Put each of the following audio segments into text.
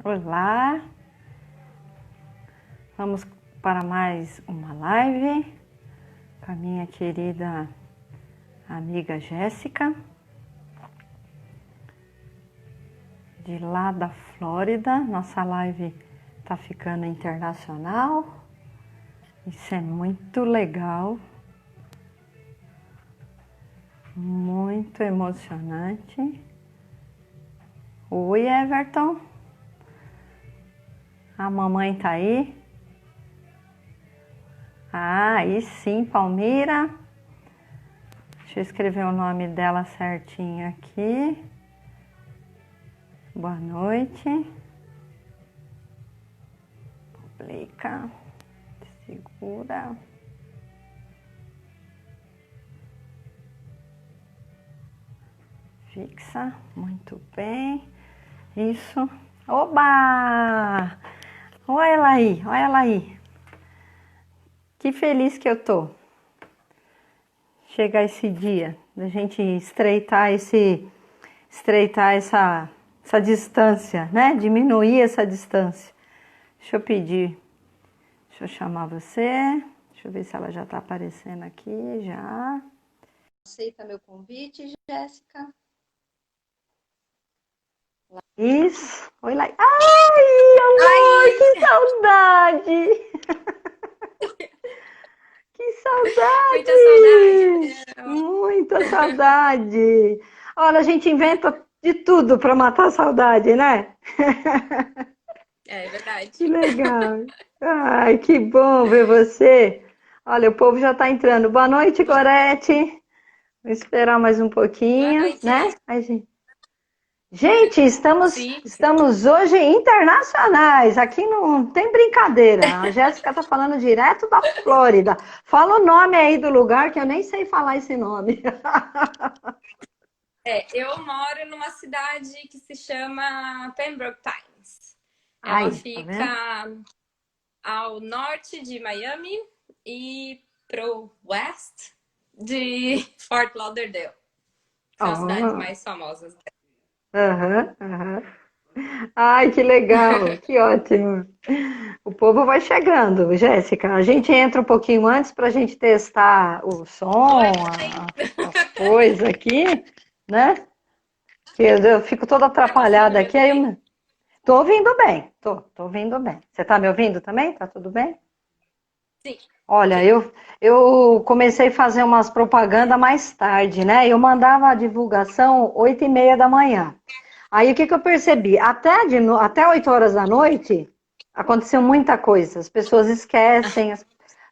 Olá, vamos para mais uma live com a minha querida amiga Jéssica, de lá da Flórida. Nossa live tá ficando internacional, isso é muito legal, muito emocionante. Oi, Everton. A mamãe tá aí? Ah, aí sim, Palmira. Deixa eu escrever o nome dela certinho aqui. Boa noite. Publica. Segura. Fixa. Muito bem. Isso. Oba! Olha ela aí, olha ela aí. Que feliz que eu tô. Chegar esse dia, da gente estreitar essa distância, né? Diminuir essa distância. Deixa eu pedir, deixa eu chamar você. Deixa eu ver se ela já tá aparecendo aqui, já. Aceita meu convite, Jéssica? Isso. Oi, lá. Ai, amor, que saudade! Que Muita saudade, saudade! Bel. Muita saudade! Olha, a gente inventa de tudo para matar a saudade, né? É verdade. Que legal! Ai, que bom ver você! Olha, o povo já está entrando. Boa noite, Gorete! Vou esperar mais um Boa pouquinho, noite. né? Gente, estamos, Sim. estamos hoje internacionais. Aqui não tem brincadeira. A Jéssica está falando direto da Flórida. Fala o nome aí do lugar que eu nem sei falar esse nome. Eu moro numa cidade que se chama Pembroke Pines. Ela Aí, tá vendo? fica ao norte de Miami e pro west de Fort Lauderdale. São as cidades Oh, mais famosas. aham, aham. Ai, que legal, que ótimo. O povo vai chegando, Jéssica. A gente entra um pouquinho antes para a gente testar o som, Oi, bem. as coisas aqui, né? Que eu fico toda Tá conseguindo atrapalhada me aqui. ouvir bem? Tô ouvindo bem, tô ouvindo bem. Você tá me ouvindo também? Tá tudo bem? Sim, Olha, sim. eu comecei a fazer umas propaganda mais tarde, né? Eu mandava a divulgação 8h30 da manhã. Aí o que eu percebi? Até 8 horas da noite aconteceu muita coisa. As pessoas esquecem, as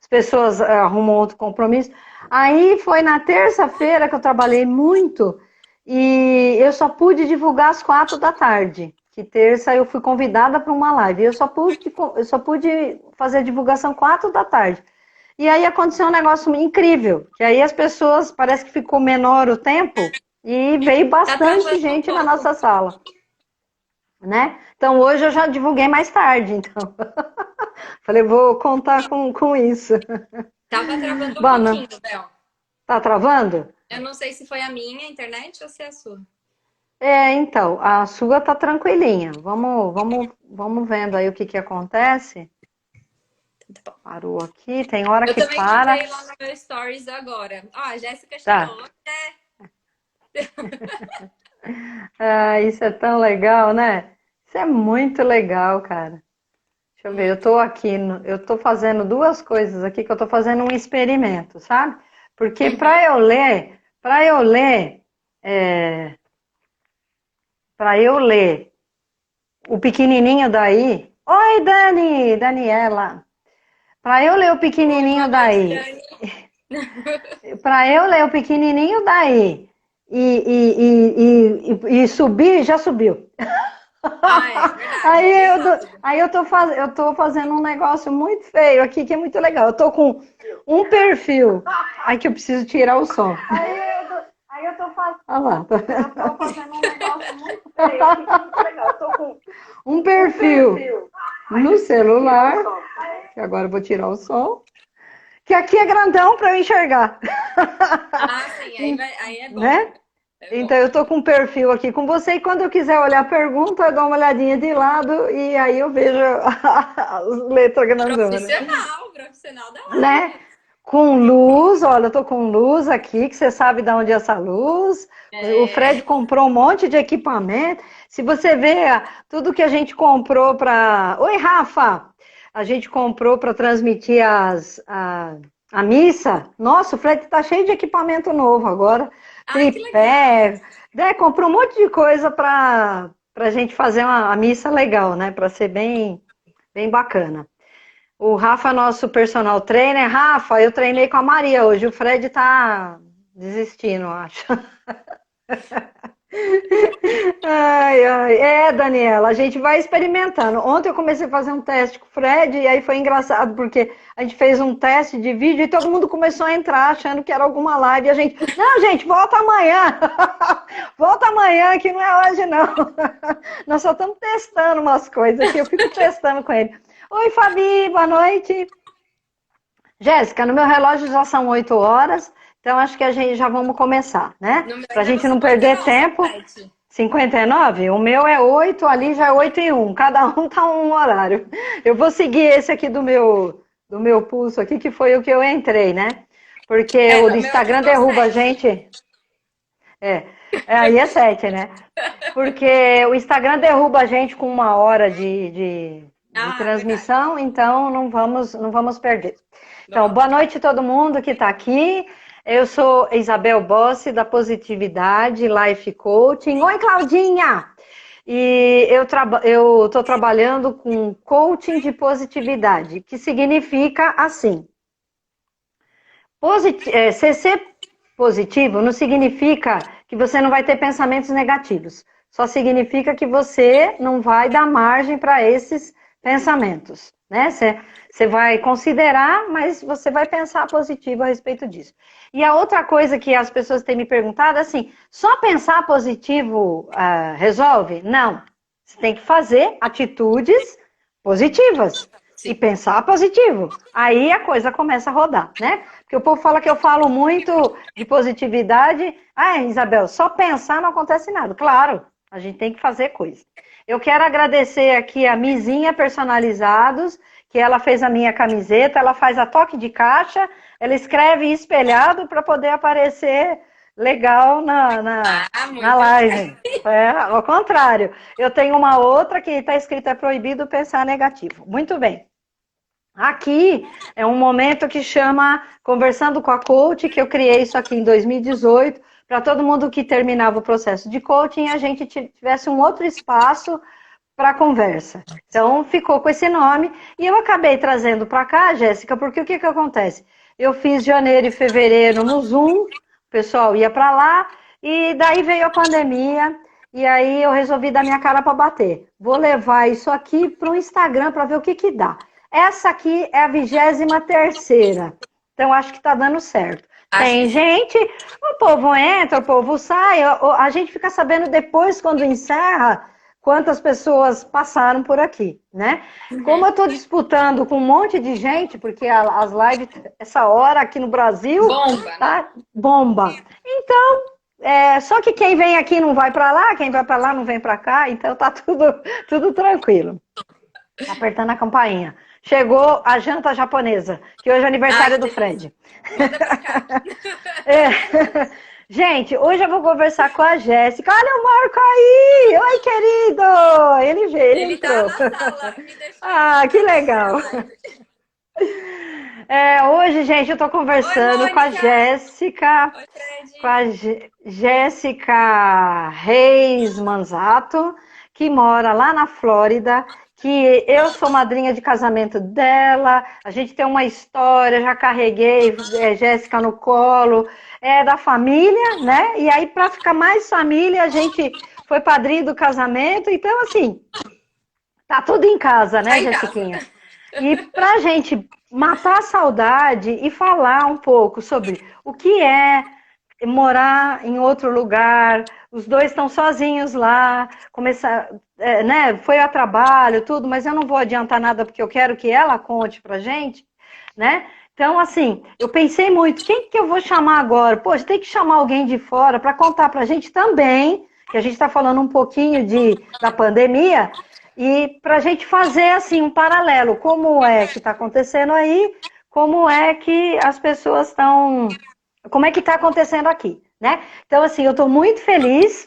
pessoas arrumam outro compromisso. Aí foi na terça-feira que eu trabalhei muito e eu só pude divulgar às 4 da tarde. Que terça eu fui convidada para uma live. Eu só pude fazer a divulgação 4 da tarde. E aí aconteceu um negócio incrível, que aí as pessoas, parece que ficou menor o tempo e veio Tá bastante travando um gente na pouco. nossa sala, né? Então hoje eu já divulguei mais tarde, então falei, vou contar com isso. Tava travando um Bom, pouquinho, Bel. tá travando? Eu não sei se foi a minha internet ou se é a sua. É, então, a sua tá tranquilinha. Vamos vendo aí o que acontece. Tá bom. Parou aqui, tem hora Eu que também para. contei lá no meu stories agora. Ó, a Jéssica Tá. chegou. Ah, isso é tão legal, né? Isso é muito legal, cara. Deixa eu ver, eu Muito. tô aqui, eu tô fazendo duas coisas aqui que eu tô fazendo um experimento, sabe? Porque Uhum. é, para eu ler o pequenininho daí. Oi, Dani, Daniela. Para eu ler o Oi, boa pequenininho noite, daí, Dani. para eu ler o pequenininho daí e subir, já subiu. Ah, é verdade, é bem rápido. Eu tô fazendo um negócio muito feio aqui, que é muito legal. Eu tô com um perfil. Ai, que eu preciso tirar o som. Olha lá. Eu tô fazendo um negócio muito feio aqui, que é muito legal. Eu tô com um perfil no celular, que agora eu vou tirar o som, que aqui é grandão para eu enxergar. Ah, sim, aí é bom. Né? É Então, bom. eu tô com um perfil aqui com você e quando eu quiser olhar a pergunta, eu dou uma olhadinha de lado e aí eu vejo as letras grandonas, Profissional da né? live. Com luz, olha, eu tô com luz aqui, que você sabe de onde é essa luz. O Fred É. comprou um monte de equipamento. Se você vê tudo que a gente comprou para. Oi, Rafa! A gente comprou para transmitir a missa. Nossa, o Fred tá cheio de equipamento novo agora. Ai, que legal. Tripé, né? Comprou um monte de coisa para a gente fazer uma missa legal, né? Para ser bem bacana. O Rafa é nosso personal trainer. Rafa, eu treinei com a Maria hoje. O Fred tá desistindo, eu acho. Ai, ai. É, Daniela, a gente vai experimentando. Ontem eu comecei a fazer um teste com o Fred e aí foi engraçado porque a gente fez um teste de vídeo e todo mundo começou a entrar achando que era alguma live e a gente, não, gente, volta amanhã. Volta amanhã que não é hoje não. Nós só estamos testando umas coisas aqui, eu fico testando com ele. Oi, Fabi, boa noite. Jéssica, no meu relógio já são 8 horas, então acho que a gente já vamos começar, né? No meu Para a ainda não gente são não 8, perder não, são tempo. 7. 59? O meu é 8, ali já é 8 e 1. Cada um tá um horário. Eu vou seguir esse aqui do meu pulso aqui, que foi o que eu entrei, né? Porque É, o no do meu aqui Instagram deu derruba a 7. gente. É, aí é 7, né? Porque o Instagram derruba a gente com 1 hora de Ah, é verdade. transmissão, então não vamos perder. Então, Boa. boa noite a todo mundo que está aqui. Eu sou Isabel Bossi, da Positividade Life Coaching. Oi, Claudinha! E eu estou trabalhando com coaching de positividade, que significa assim: ser positivo não significa que você não vai ter pensamentos negativos. Só significa que você não vai dar margem para esses pensamentos, né? Você vai considerar, mas você vai pensar positivo a respeito disso. E a outra coisa que as pessoas têm me perguntado é assim, só pensar positivo resolve? Não. Você tem que fazer atitudes positivas e Sim. pensar positivo. Aí a coisa começa a rodar, né? Porque o povo fala que eu falo muito de positividade. Ah, Isabel, só pensar não acontece nada. Claro, a gente tem que fazer coisa. Eu quero agradecer aqui a Mizinha Personalizados, que ela fez a minha camiseta, ela faz a toque de caixa, ela escreve espelhado para poder aparecer legal Ah, na muito live. bem. É, ao contrário, eu tenho uma outra que está escrita é proibido pensar negativo. Muito bem. Aqui é um momento que chama Conversando com a Coach, que eu criei isso aqui em 2018, para todo mundo que terminava o processo de coaching, a gente tivesse um outro espaço para conversa. Então, ficou com esse nome. E eu acabei trazendo para cá, Jéssica, porque o que acontece? Eu fiz janeiro e fevereiro no Zoom, o pessoal ia para lá, e daí veio a pandemia, e aí eu resolvi dar minha cara para bater. Vou levar isso aqui para o Instagram para ver o que dá. Essa aqui é a 23ª. Então, acho que está dando certo. Acho que Tem sim. gente, o povo entra, o povo sai, a gente fica sabendo depois, quando encerra, quantas pessoas passaram por aqui, né? Como Uhum. eu estou disputando com um monte de gente, porque as lives, essa hora aqui no Brasil, Bomba, né? tá bomba. Então, só que quem vem aqui não vai para lá, quem vai para lá não vem para cá, então tá tudo tranquilo. Apertando a campainha. Chegou a janta japonesa, que hoje é Ai, aniversário que do delícia. Fred. Manda pra cá. É. Gente, hoje eu vou conversar com a Jéssica. Olha o Marco aí! Oi, querido! Ele Ele tá entrou. na sala, me deixou Ah, que entrar pra ver a legal! live. Hoje, gente, eu tô Oi, conversando com a Mônica! Jéssica, Oi, com Fred. a Jéssica Reis Manzato, que mora lá na Flórida, que eu sou madrinha de casamento dela, a gente tem uma história, já carreguei Jéssica no colo, é da família, né? E aí, para ficar mais família, a gente foi padrinho do casamento, então, assim, tá tudo em casa, Tá né, em casa. Jessiquinha? E para a gente matar a saudade e falar um pouco sobre o que é morar em outro lugar, os dois estão sozinhos lá, começar, né? Foi a trabalho, tudo, mas eu não vou adiantar nada porque eu quero que ela conte pra gente, né? Então, assim, eu pensei muito, quem que eu vou chamar agora? Poxa, tem que chamar alguém de fora para contar para a gente também, que a gente está falando um pouquinho da pandemia, e para a gente fazer, assim, um paralelo. Como é que está acontecendo aí, como é que as pessoas estão... Como é que está acontecendo aqui, né? Então, assim, eu estou muito feliz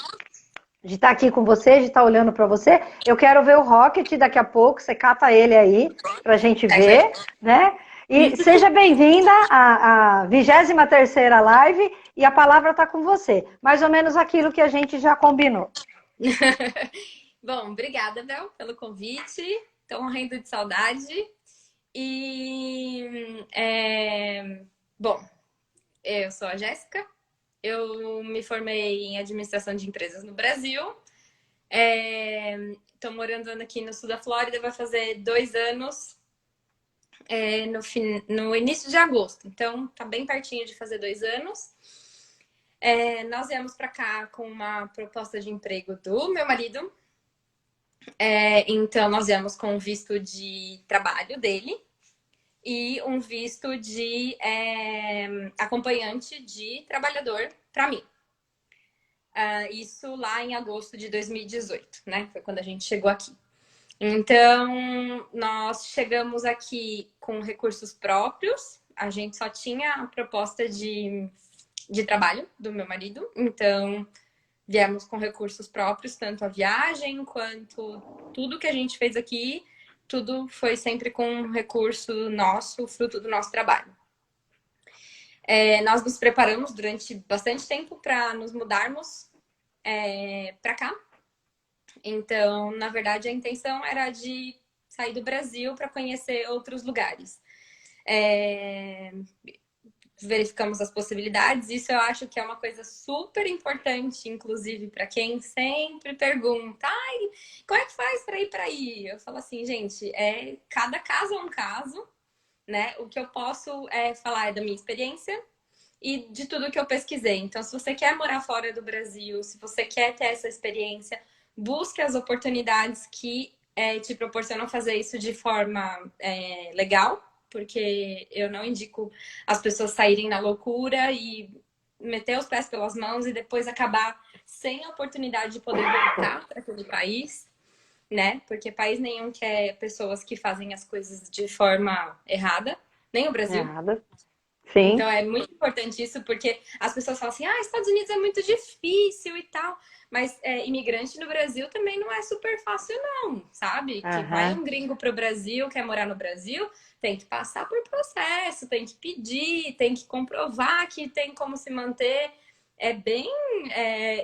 de estar aqui com você, de estar olhando para você. Eu quero ver o Rocket daqui a pouco, você cata ele aí para a gente ver, né? E seja bem-vinda à 23ª live e a palavra está com você. Mais ou menos aquilo que a gente já combinou. Bom, obrigada, Bel, pelo convite. Estou morrendo de saudade. E, bom, eu sou a Jéssica. Eu me formei em administração de empresas no Brasil. Estou morando aqui no sul da Flórida, vai fazer 2 anos no início de agosto. Então, tá bem pertinho de fazer 2 anos. Nós viemos para cá com uma proposta de emprego do meu marido. Então, nós viemos com um visto de trabalho dele e um visto de acompanhante de trabalhador para mim. Isso lá em agosto de 2018, né? Foi quando a gente chegou aqui. Então, nós chegamos aqui com recursos próprios. A gente só tinha a proposta de trabalho do meu marido. Então, viemos com recursos próprios, tanto a viagem quanto tudo que a gente fez aqui. Tudo foi sempre com recurso nosso, fruto do nosso trabalho. Nós nos preparamos durante bastante tempo para nos mudarmos para cá. Então, na verdade, a intenção era de sair do Brasil para conhecer outros lugares. Verificamos as possibilidades. Isso eu acho que é uma coisa super importante, inclusive, para quem sempre pergunta: ai, como é que faz para ir para aí? Eu falo assim, gente, cada caso é um caso, né? O que eu posso falar é da minha experiência e de tudo que eu pesquisei. Então, se você quer morar fora do Brasil, se você quer ter essa experiência, busque as oportunidades que te proporcionam fazer isso de forma legal, porque eu não indico as pessoas saírem na loucura e meter os pés pelas mãos e depois acabar sem a oportunidade de poder voltar para aquele país, né? Porque país nenhum quer pessoas que fazem as coisas de forma errada, nem o Brasil. Errada. Sim. Então é muito importante isso, porque as pessoas falam assim, Estados Unidos é muito difícil e tal, mas imigrante no Brasil também não é super fácil não, sabe? Que vai um gringo pro Brasil, quer morar no Brasil, tem que passar por processo, tem que pedir, tem que comprovar que tem como se manter.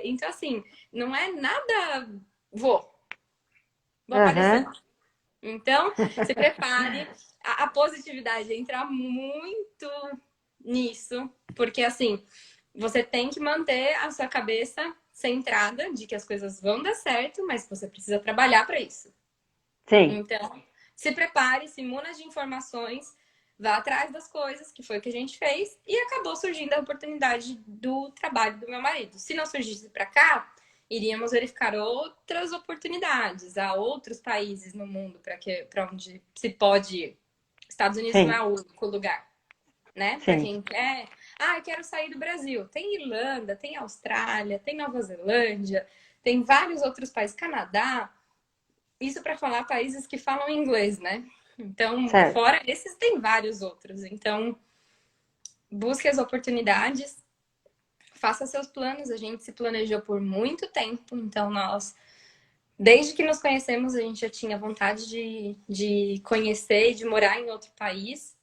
Então assim, não é nada... Vou aparecer. Então, se prepare. A positividade entra muito nisso, porque assim, você tem que manter a sua cabeça centrada de que as coisas vão dar certo, mas você precisa trabalhar para isso. Sim. Então, se prepare, se imuna de informações, vá atrás das coisas, que foi o que a gente fez, e acabou surgindo a oportunidade do trabalho do meu marido. Se não surgisse para cá, iríamos verificar outras oportunidades, há outros países no mundo para onde se pode ir. Estados Unidos não é o único lugar, né? Para quem quer, eu quero sair do Brasil. Tem Irlanda, tem Austrália, tem Nova Zelândia, tem vários outros países, Canadá. Isso para falar países que falam inglês, né? Então, fora esses, tem vários outros. Então, busque as oportunidades, faça seus planos. A gente se planejou por muito tempo, então desde que nos conhecemos, a gente já tinha vontade de conhecer e de morar em outro país.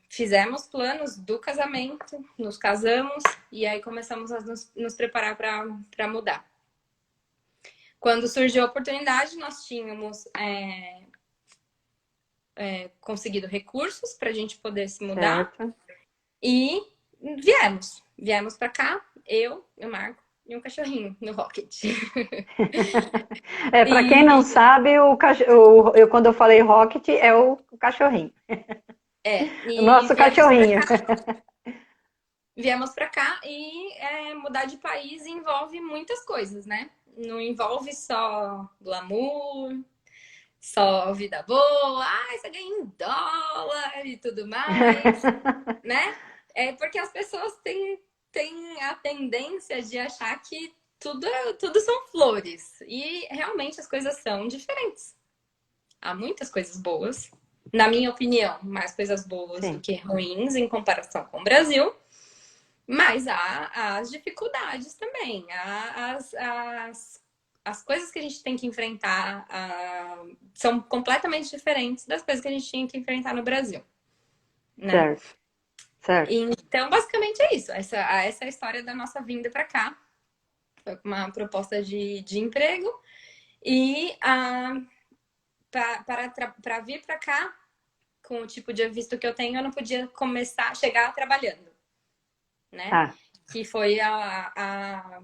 Fizemos planos do casamento, nos casamos e aí começamos a nos preparar para mudar. Quando surgiu a oportunidade, nós tínhamos conseguido recursos para a gente poder se mudar. E viemos para cá, eu e o Marco. E um cachorrinho no Rocket. Para quem não sabe, quando eu falei Rocket, é o cachorrinho. O nosso cachorrinho. Viemos para cá e mudar de país envolve muitas coisas, né? Não envolve só glamour, só vida boa, você ganha em dólar e tudo mais, né? É porque as pessoas têm a tendência de achar que tudo são flores. E realmente as coisas são diferentes. Há muitas coisas boas, na minha opinião, mais coisas boas do Sim, que ruins em comparação com o Brasil. Mas há as dificuldades também, há as coisas que a gente tem que enfrentar são completamente diferentes das coisas que a gente tinha que enfrentar no Brasil, né? certo, certo. Então, basicamente é isso. Essa é a história da nossa vinda para cá. Foi uma proposta de emprego e para vir para cá, com o tipo de visto que eu tenho, eu não podia chegar trabalhando, né? Tá. Que foi a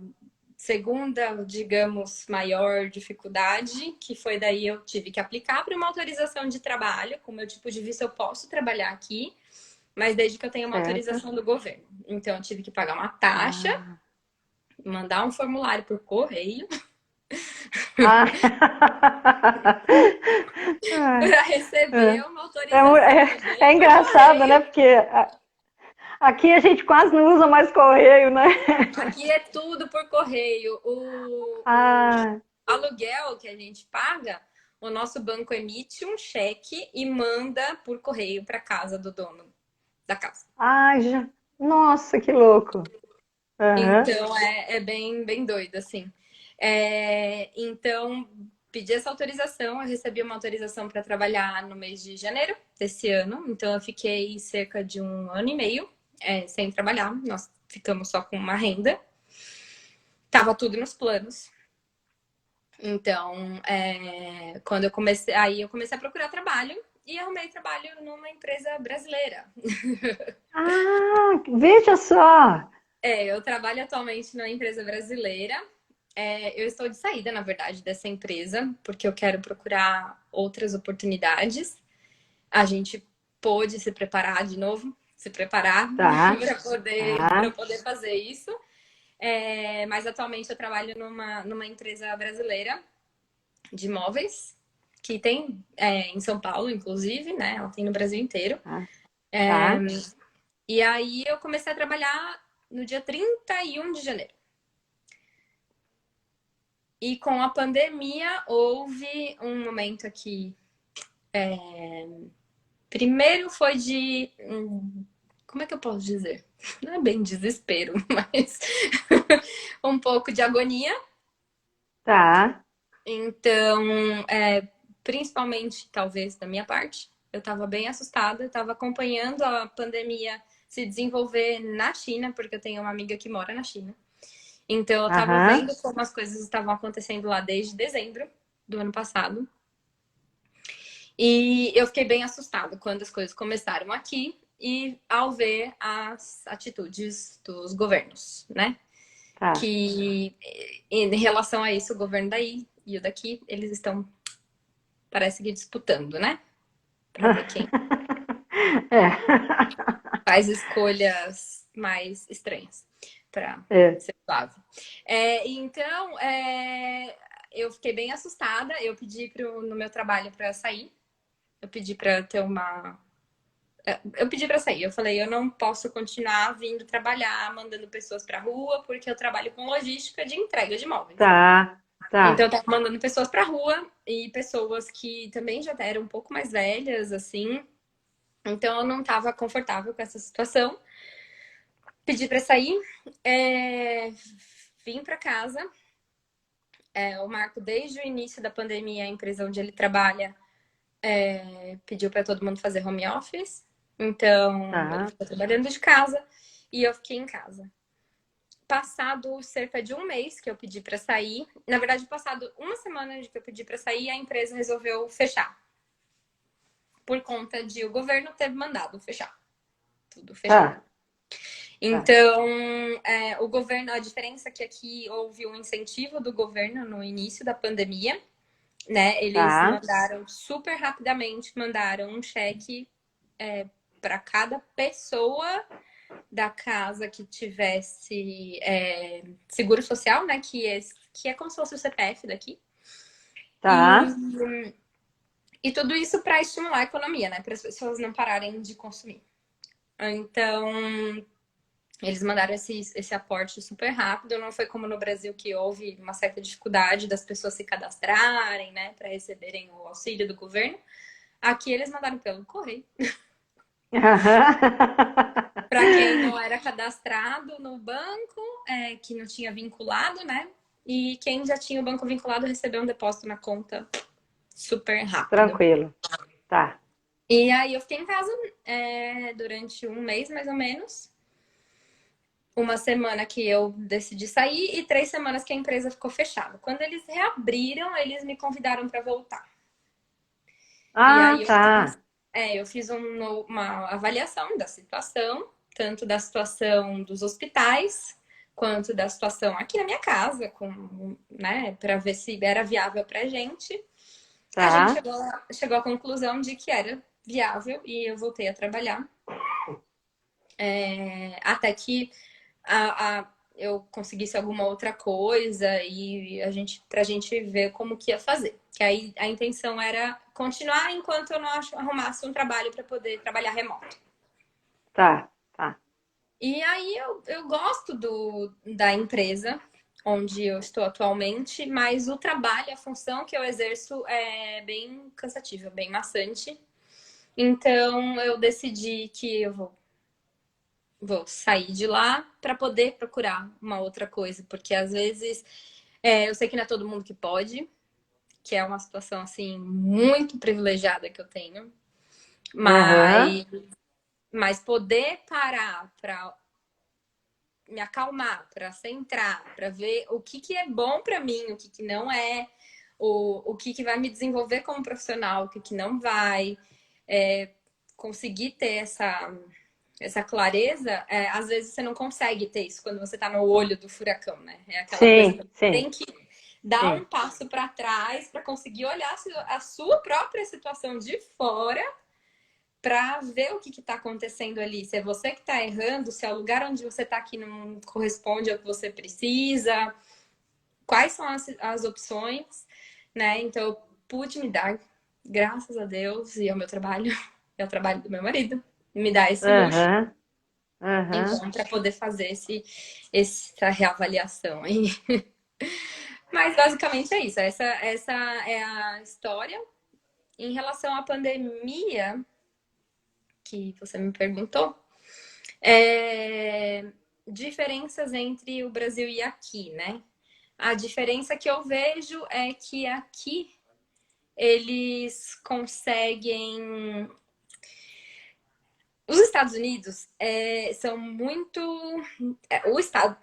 segunda, digamos, maior dificuldade, que foi daí eu tive que aplicar para uma autorização de trabalho. Com o meu tipo de visto, eu posso trabalhar aqui, mas desde que eu tenha uma Certo. autorização do governo. Então, eu tive que pagar uma taxa, Ah. mandar um formulário por correio Ah. Ai, para receber uma é, autorização é também por engraçado, né? correio. Porque aqui a gente quase não usa mais correio, né? Aqui é tudo por correio. O Ah, aluguel que a gente paga, o nosso banco emite um cheque e manda por correio para casa do dono da casa. ai, já. Nossa, que louco. Aham. Então é bem doido, assim. Então, pedi essa autorização, eu recebi uma autorização para trabalhar no mês de janeiro desse ano. Então, eu fiquei cerca de 1 ano e meio sem trabalhar. Nós ficamos só com uma renda. Tava tudo nos planos. Então, quando eu comecei a procurar trabalho e arrumei trabalho numa empresa brasileira. Ah, veja só. Eu trabalho atualmente numa empresa brasileira. Eu estou de saída, na verdade, dessa empresa, porque eu quero procurar outras oportunidades. A gente pôde se preparar de novo, se preparar Tá, para tá. poder fazer isso. Mas atualmente eu trabalho numa empresa brasileira de imóveis, que tem em São Paulo, inclusive, né? Ela tem no Brasil inteiro. Tá, tá. E aí eu comecei a trabalhar no dia 31 de janeiro. E com a pandemia houve um momento aqui. Primeiro foi de. Como é que eu posso dizer? Não é bem desespero, mas um pouco de agonia. Tá. Então, principalmente, talvez, da minha parte, eu estava bem assustada, estava acompanhando a pandemia se desenvolver na China, porque eu tenho uma amiga que mora na China. Então, eu estava Aham. vendo como as coisas estavam acontecendo lá desde dezembro do ano passado. E eu fiquei bem assustada quando as coisas começaram aqui e ao ver as atitudes dos governos, né? Tá. Que em relação a isso, o governo daí e o daqui, eles estão, parece que disputando, né? Para ver quem É. faz escolhas mais estranhas, para É. ser suave. Então, eu fiquei bem assustada. Eu pedi no meu trabalho para sair. Eu pedi para ter uma. Eu pedi para sair. Eu falei, eu não posso continuar vindo trabalhar, mandando pessoas para rua, porque eu trabalho com logística de entrega de imóveis. Tá, Então, tá. eu tava mandando pessoas para rua e pessoas que também já eram um pouco mais velhas, assim. Então, eu não estava confortável com essa situação. Pedi para sair, vim para casa. O Marco, desde o início da pandemia, a empresa onde ele trabalha pediu para todo mundo fazer home office. Então, ele Tá. ficou trabalhando de casa e eu fiquei em casa. Passado cerca de um mês que eu pedi para sair, na verdade, passado uma semana de que eu pedi para sair, a empresa resolveu fechar. Por conta de o governo ter mandado fechar. Tudo fechar. Tá. Tá. Então, o governo, a diferença é que aqui houve um incentivo do governo no início da pandemia, né? Eles Tá. mandaram super rapidamente, mandaram um cheque para cada pessoa da casa que tivesse seguro social, né? Que é como se fosse o CPF daqui. Tá. E E tudo isso para estimular a economia, né? Para as pessoas não pararem de consumir. Então, eles mandaram esse aporte super rápido. Não foi como no Brasil, que houve uma certa dificuldade das pessoas se cadastrarem, né? Para receberem o auxílio do governo. Aqui eles mandaram pelo correio. Para quem não era cadastrado no banco, que não tinha vinculado, né? E quem já tinha o banco vinculado recebeu um depósito na conta super rápido. Tranquilo. Tá. E aí eu fiquei em casa durante um mês, mais ou menos. Uma semana que eu decidi sair e 3 semanas que a empresa ficou fechada. Quando eles reabriram, eles me convidaram para voltar. E Ah, aí tá. eu fiz uma avaliação da situação, tanto da situação dos hospitais, quanto da situação aqui na minha casa, né, para ver se era viável para a gente. A gente Tá. chegou à conclusão de que era viável e eu voltei a trabalhar. Até que eu conseguisse alguma outra coisa e pra gente ver como que ia fazer. Que aí a intenção era continuar enquanto eu não arrumasse um trabalho para poder trabalhar remoto. Tá. Tá. E aí eu gosto da empresa onde eu estou atualmente, mas o trabalho, a função que eu exerço é bem cansativa, bem maçante. Então eu decidi que eu vou sair de lá para poder procurar uma outra coisa, porque às vezes eu sei que não é todo mundo que pode, que é uma situação assim muito privilegiada que eu tenho, Aham. mas poder parar para me acalmar, para centrar, para ver o que é bom para mim, o que não é, o que vai me desenvolver como profissional, o que não vai, conseguir ter essa clareza, às vezes você não consegue ter isso quando você está no olho do furacão, né? É aquela coisa que Sim, você sim, tem que dar um sim. passo para trás para conseguir olhar a sua própria situação de fora para ver o que está acontecendo ali. Se é você que está errando, se é o lugar onde você está que não corresponde ao que você precisa, quais são as opções, né? Então eu pude me dar, graças a Deus, e ao meu trabalho, é o trabalho do meu marido, me dar esse luxo. Aham. Aham. Então, para poder fazer essa reavaliação aí. Mas basicamente é isso. Essa é a história. Em relação à pandemia, que você me perguntou, diferenças entre o Brasil e aqui, né? A diferença que eu vejo é que aqui eles conseguem. Os Estados Unidos são muito. O Estado,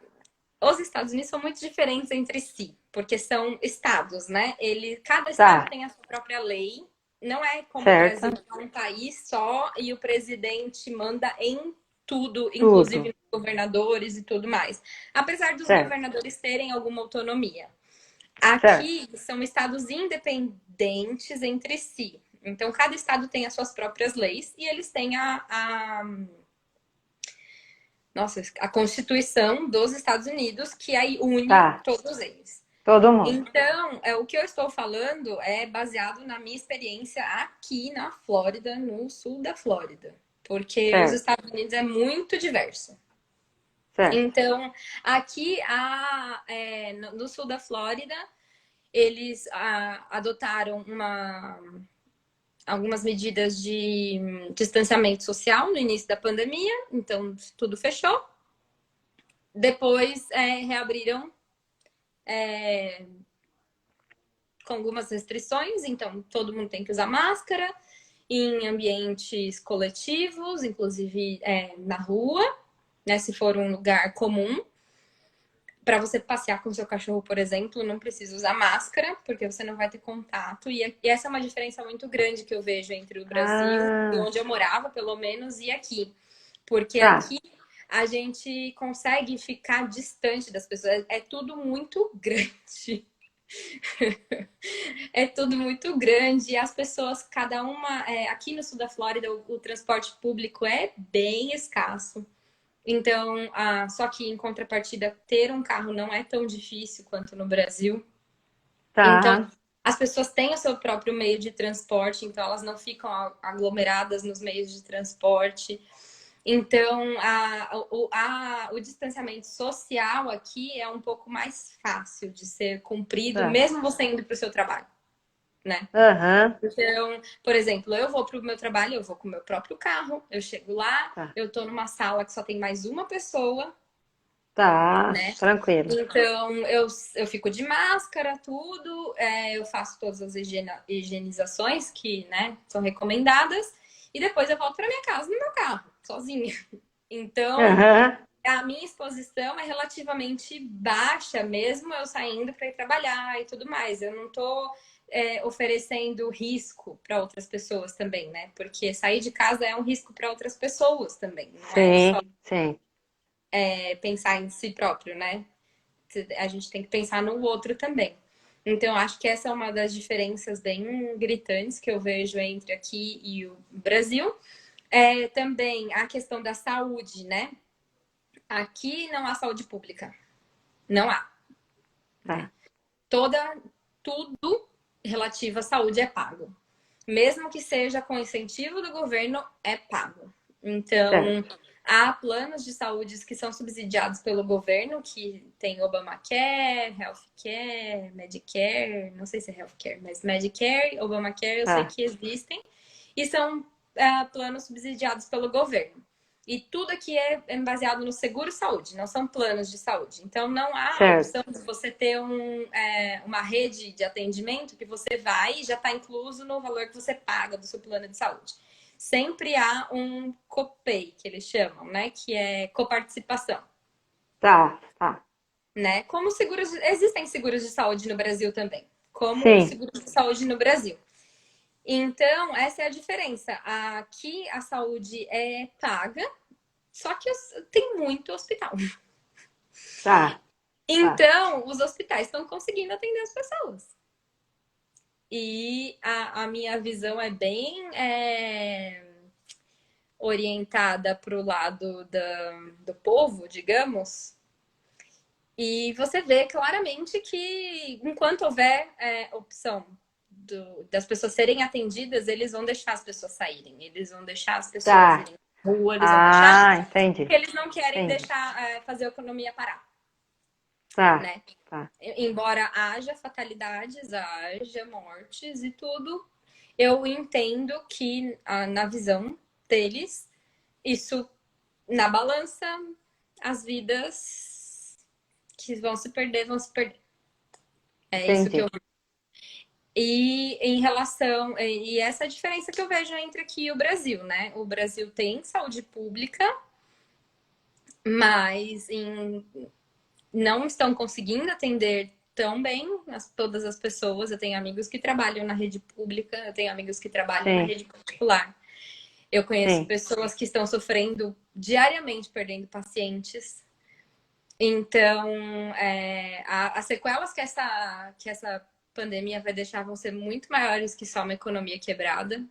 os Estados Unidos são muito diferentes entre si, porque são estados, né? Cada estado Tá. tem a sua própria lei. Não é como o Brasil, Certo. que é um país só e o presidente manda em tudo, inclusive Tudo. nos governadores e tudo mais. Apesar dos Certo. governadores terem alguma autonomia. Certo. Aqui são estados independentes entre si. Então, cada estado tem as suas próprias leis e eles têm a Constituição dos Estados Unidos, que aí une Tá. todos eles. Todo mundo. Então, o que eu estou falando é baseado na minha experiência aqui na Flórida, no sul da Flórida. Porque os Certo. Estados Unidos é muito diverso. Certo. Então, aqui no sul da Flórida, eles adotaram algumas medidas de distanciamento social no início da pandemia, então tudo fechou. Depois reabriram com algumas restrições, então todo mundo tem que usar máscara em ambientes coletivos, inclusive na rua, né? Se for um lugar comum. Para você passear com seu cachorro, por exemplo, não precisa usar máscara, porque você não vai ter contato. E essa é uma diferença muito grande que eu vejo entre o Brasil, Ah, onde eu morava, pelo menos, e aqui. Porque tá. aqui a gente consegue ficar distante das pessoas. É tudo muito grande. É tudo muito grande. E as pessoas, cada uma. Aqui no sul da Flórida, o transporte público é bem escasso. Então, só que em contrapartida, ter um carro não é tão difícil quanto no Brasil. Então, Tá. As pessoas têm o seu próprio meio de transporte, então elas não ficam aglomeradas nos meios de transporte. Então, o distanciamento social aqui é um pouco mais fácil de ser cumprido, Tá. mesmo você indo para o seu trabalho, né? Aham, Então, por exemplo, eu vou para o meu trabalho, eu vou com o meu próprio carro, eu chego lá, tá. eu tô numa sala que só tem mais uma pessoa, Tá, né? tranquilo. Então, eu fico de máscara, tudo, eu faço todas as higienizações que, né, são recomendadas, e depois eu volto para minha casa no meu carro, sozinha. Então, Aham, a minha exposição é relativamente baixa, mesmo eu saindo para ir trabalhar e tudo mais. Eu não estou oferecendo risco para outras pessoas também, né? Porque sair de casa é um risco para outras pessoas também, não é só sim, sim. pensar em si próprio, né? A gente tem que pensar no outro também. Então, acho que essa é uma das diferenças bem gritantes que eu vejo entre aqui e o Brasil. Também a questão da saúde, né? Aqui não há saúde pública. Não há, né? Tá, Tudo relativo à saúde é pago. Mesmo que seja com incentivo do governo, é pago. Então, certo. há planos de saúde que são subsidiados pelo governo, que tem Obamacare, Healthcare, Medicare, não sei se é Healthcare, mas Medicare, Obamacare, eu sei Tá, que existem, e são planos subsidiados pelo governo. E tudo aqui é baseado no seguro-saúde, não são planos de saúde. Então, não há a opção certo. de você ter uma rede de atendimento que você vai e já está incluso no valor que você paga do seu plano de saúde. Sempre há um copay, que eles chamam, né? Que é coparticipação. Tá, tá. Né? Como seguros, existem seguros de saúde no Brasil também, como o Sim, seguro de saúde no Brasil. Então, essa é a diferença. Aqui a saúde é paga, só que tem muito hospital. tá, tá. Então, os hospitais estão conseguindo atender as pessoas. E a minha visão é bem orientada para o lado do povo, digamos. E você vê claramente que enquanto houver opção das pessoas serem atendidas, eles vão deixar as pessoas saírem, eles vão deixar as pessoas Tá. irem na rua, eles vão deixar, Ah, entendi. porque eles não querem Entendi. deixar fazer a economia parar, Tá, né? tá. Embora haja fatalidades, haja mortes e tudo, eu entendo que na visão deles, isso na balança, as vidas que vão se perder, vão se perder. É isso que eu. Entendi. E em relação. E essa é a diferença que eu vejo entre aqui e o Brasil, né? O Brasil tem saúde pública, mas não estão conseguindo atender tão bem todas as pessoas. Eu tenho amigos que trabalham na rede pública, eu tenho amigos que trabalham na Sim, rede particular. Eu conheço sim. pessoas que estão sofrendo diariamente, perdendo pacientes. Então, as sequelas que essa pandemia vai deixar vão ser muito maiores que só uma economia quebrada,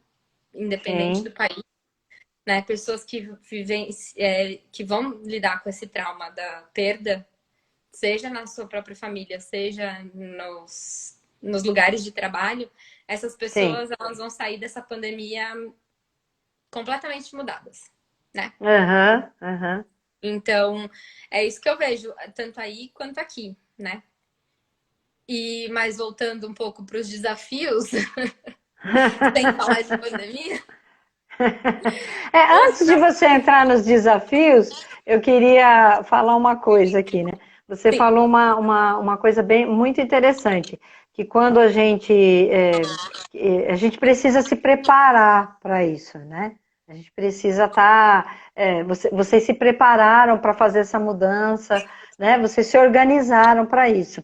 independente do Sim, país. Né? Pessoas que vivem, que vão lidar com esse trauma da perda, seja na sua própria família, seja nos lugares de trabalho, essas sim. pessoas elas vão sair dessa pandemia completamente mudadas, né? Aham, aham. Então, é isso que eu vejo, tanto aí quanto aqui, né? Mas voltando um pouco para os desafios, sem falar de pandemia, Antes de você entrar nos desafios, eu queria falar uma coisa aqui, né? Você sim, falou uma coisa bem muito interessante, que quando a gente precisa se preparar para isso, né? A gente precisa estar. Vocês se prepararam para fazer essa mudança, né? Vocês se organizaram para isso.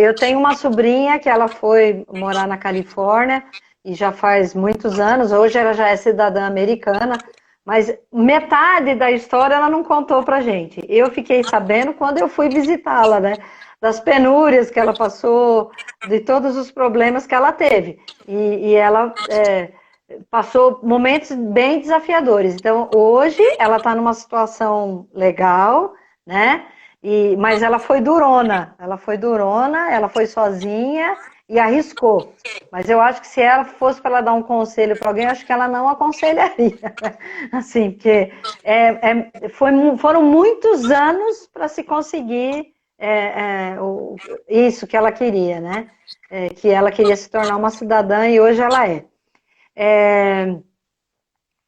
Eu tenho uma sobrinha que ela foi morar na Califórnia e já faz muitos anos, hoje ela já é cidadã americana, mas metade da história ela não contou pra gente. Eu fiquei sabendo quando eu fui visitá-la, né? Das penúrias que ela passou, de todos os problemas que ela teve. E ela passou momentos bem desafiadores. Então, hoje ela está numa situação legal, né? Mas ela foi durona, ela foi sozinha e arriscou. Mas eu acho que se ela fosse para ela dar um conselho para alguém, eu acho que ela não aconselharia. Assim, porque foram muitos anos para se conseguir isso que ela queria, né? Que ela queria se tornar uma cidadã e hoje ela é.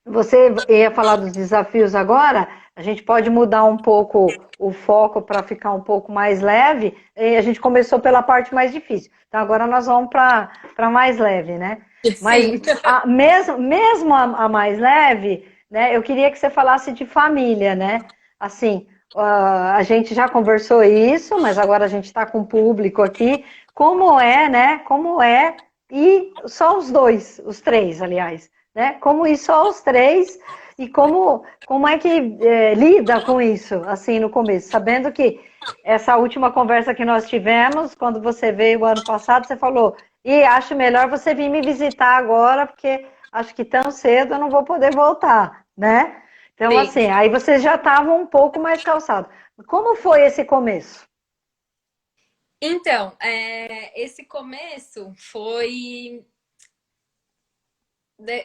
Você ia falar dos desafios agora, a gente pode mudar um pouco o foco para ficar um pouco mais leve. E a gente começou pela parte mais difícil. Então agora nós vamos para mais leve, né? Mas Sim. mesmo a mais leve, né? Eu queria que você falasse de família, né? Assim, a gente já conversou isso, mas agora a gente está com o público aqui. Como é, né? Como é, e só os dois, os três, aliás, né? Como ir só os três e como é que lida com isso, assim, no começo, sabendo que essa última conversa que nós tivemos, quando você veio o ano passado, você falou, e acho melhor você vir me visitar agora, porque acho que tão cedo eu não vou poder voltar, né? Então, Sim. assim, aí vocês já estavam um pouco mais calçados. Como foi esse começo? Então, esse começo foi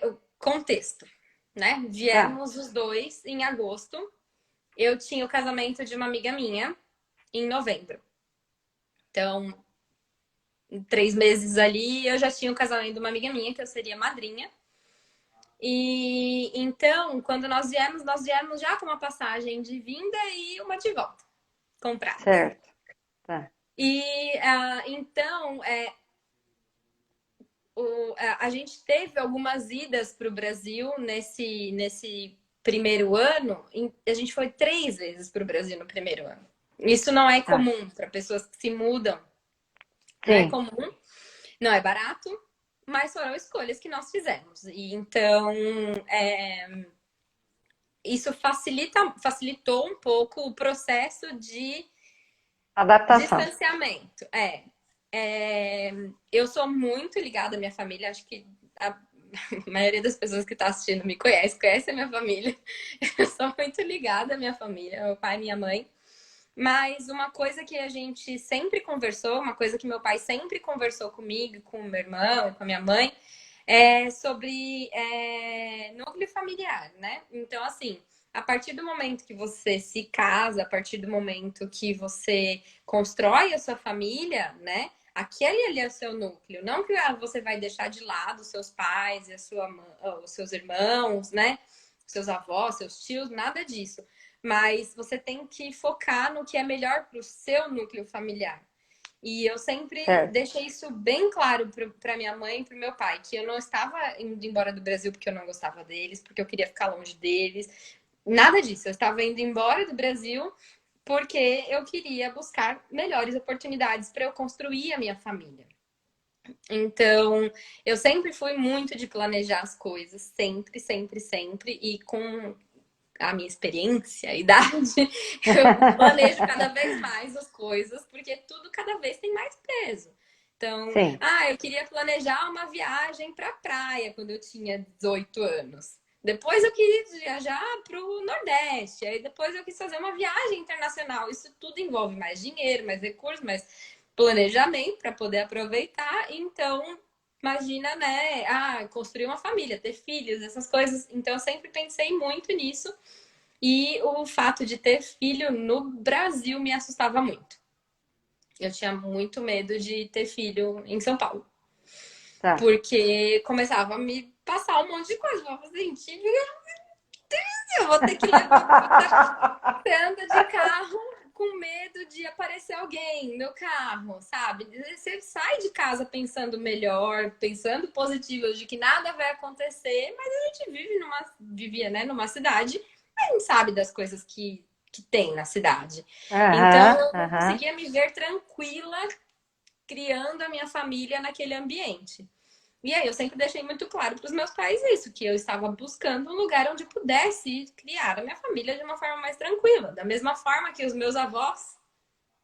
o contexto, né? Tá, Viemos os dois em agosto. Eu tinha o casamento de uma amiga minha em novembro. Então, em 3 meses ali, eu já tinha o casamento de uma amiga minha, que eu seria madrinha. E então, quando nós viemos já com uma passagem de vinda e uma de volta compradas. certo. Tá, E então, a gente teve algumas idas para o Brasil nesse primeiro ano. A gente foi 3 vezes para o Brasil no primeiro ano. Isso não é tá. comum para pessoas que se mudam. Não é Sim, comum, não é barato, mas foram escolhas que nós fizemos. E então, isso facilitou um pouco o processo de adaptação. distanciamento. Eu sou muito ligada à minha família, acho que a maioria das pessoas que está assistindo me conhece a minha família. Eu sou muito ligada à minha família, meu pai e minha mãe. Mas uma coisa que a gente sempre conversou, uma coisa que meu pai sempre conversou comigo, com o meu irmão, com a minha mãe, é sobre núcleo familiar, né? Então, assim, a partir do momento que você se casa, a partir do momento que você constrói a sua família, né? Aquele ali é o seu núcleo. Não que você vai deixar de lado os seus pais e os seus irmãos, né? Seus avós, seus tios, nada disso. Mas você tem que focar no que é melhor para o seu núcleo familiar. E eu sempre Certo. deixei isso bem claro para minha mãe e para o meu pai, que eu não estava indo embora do Brasil porque eu não gostava deles, porque eu queria ficar longe deles. Nada disso. Eu estava indo embora do Brasil porque eu queria buscar melhores oportunidades para eu construir a minha família. Então, eu sempre fui muito de planejar as coisas, sempre, sempre, sempre, e com a minha experiência, a idade, eu planejo cada vez mais as coisas, porque tudo cada vez tem mais peso. Então, Sim, eu queria planejar uma viagem para a praia quando eu tinha 18 anos. Depois eu quis viajar para o Nordeste, aí depois eu quis fazer uma viagem internacional. Isso tudo envolve mais dinheiro, mais recursos, mais planejamento para poder aproveitar. Então, imagina, né? Construir uma família, ter filhos, essas coisas. Então, eu sempre pensei muito nisso. E o fato de ter filho no Brasil me assustava muito. Eu tinha muito medo de ter filho em São Paulo. tá. Porque começava a me passar um monte de coisa. Eu falava assim, eu vou ter que levar. Você anda de carro com medo de aparecer alguém no carro, sabe? Você sai de casa pensando melhor, pensando positivo, de que nada vai acontecer, mas a gente vivia, né, numa cidade, mas não sabe das coisas que tem na cidade. Então Aham, eu não aham. conseguia me ver tranquila criando a minha família naquele ambiente. E aí eu sempre deixei muito claro para os meus pais isso, que eu estava buscando um lugar onde pudesse criar a minha família de uma forma mais tranquila. Da mesma forma que os meus avós,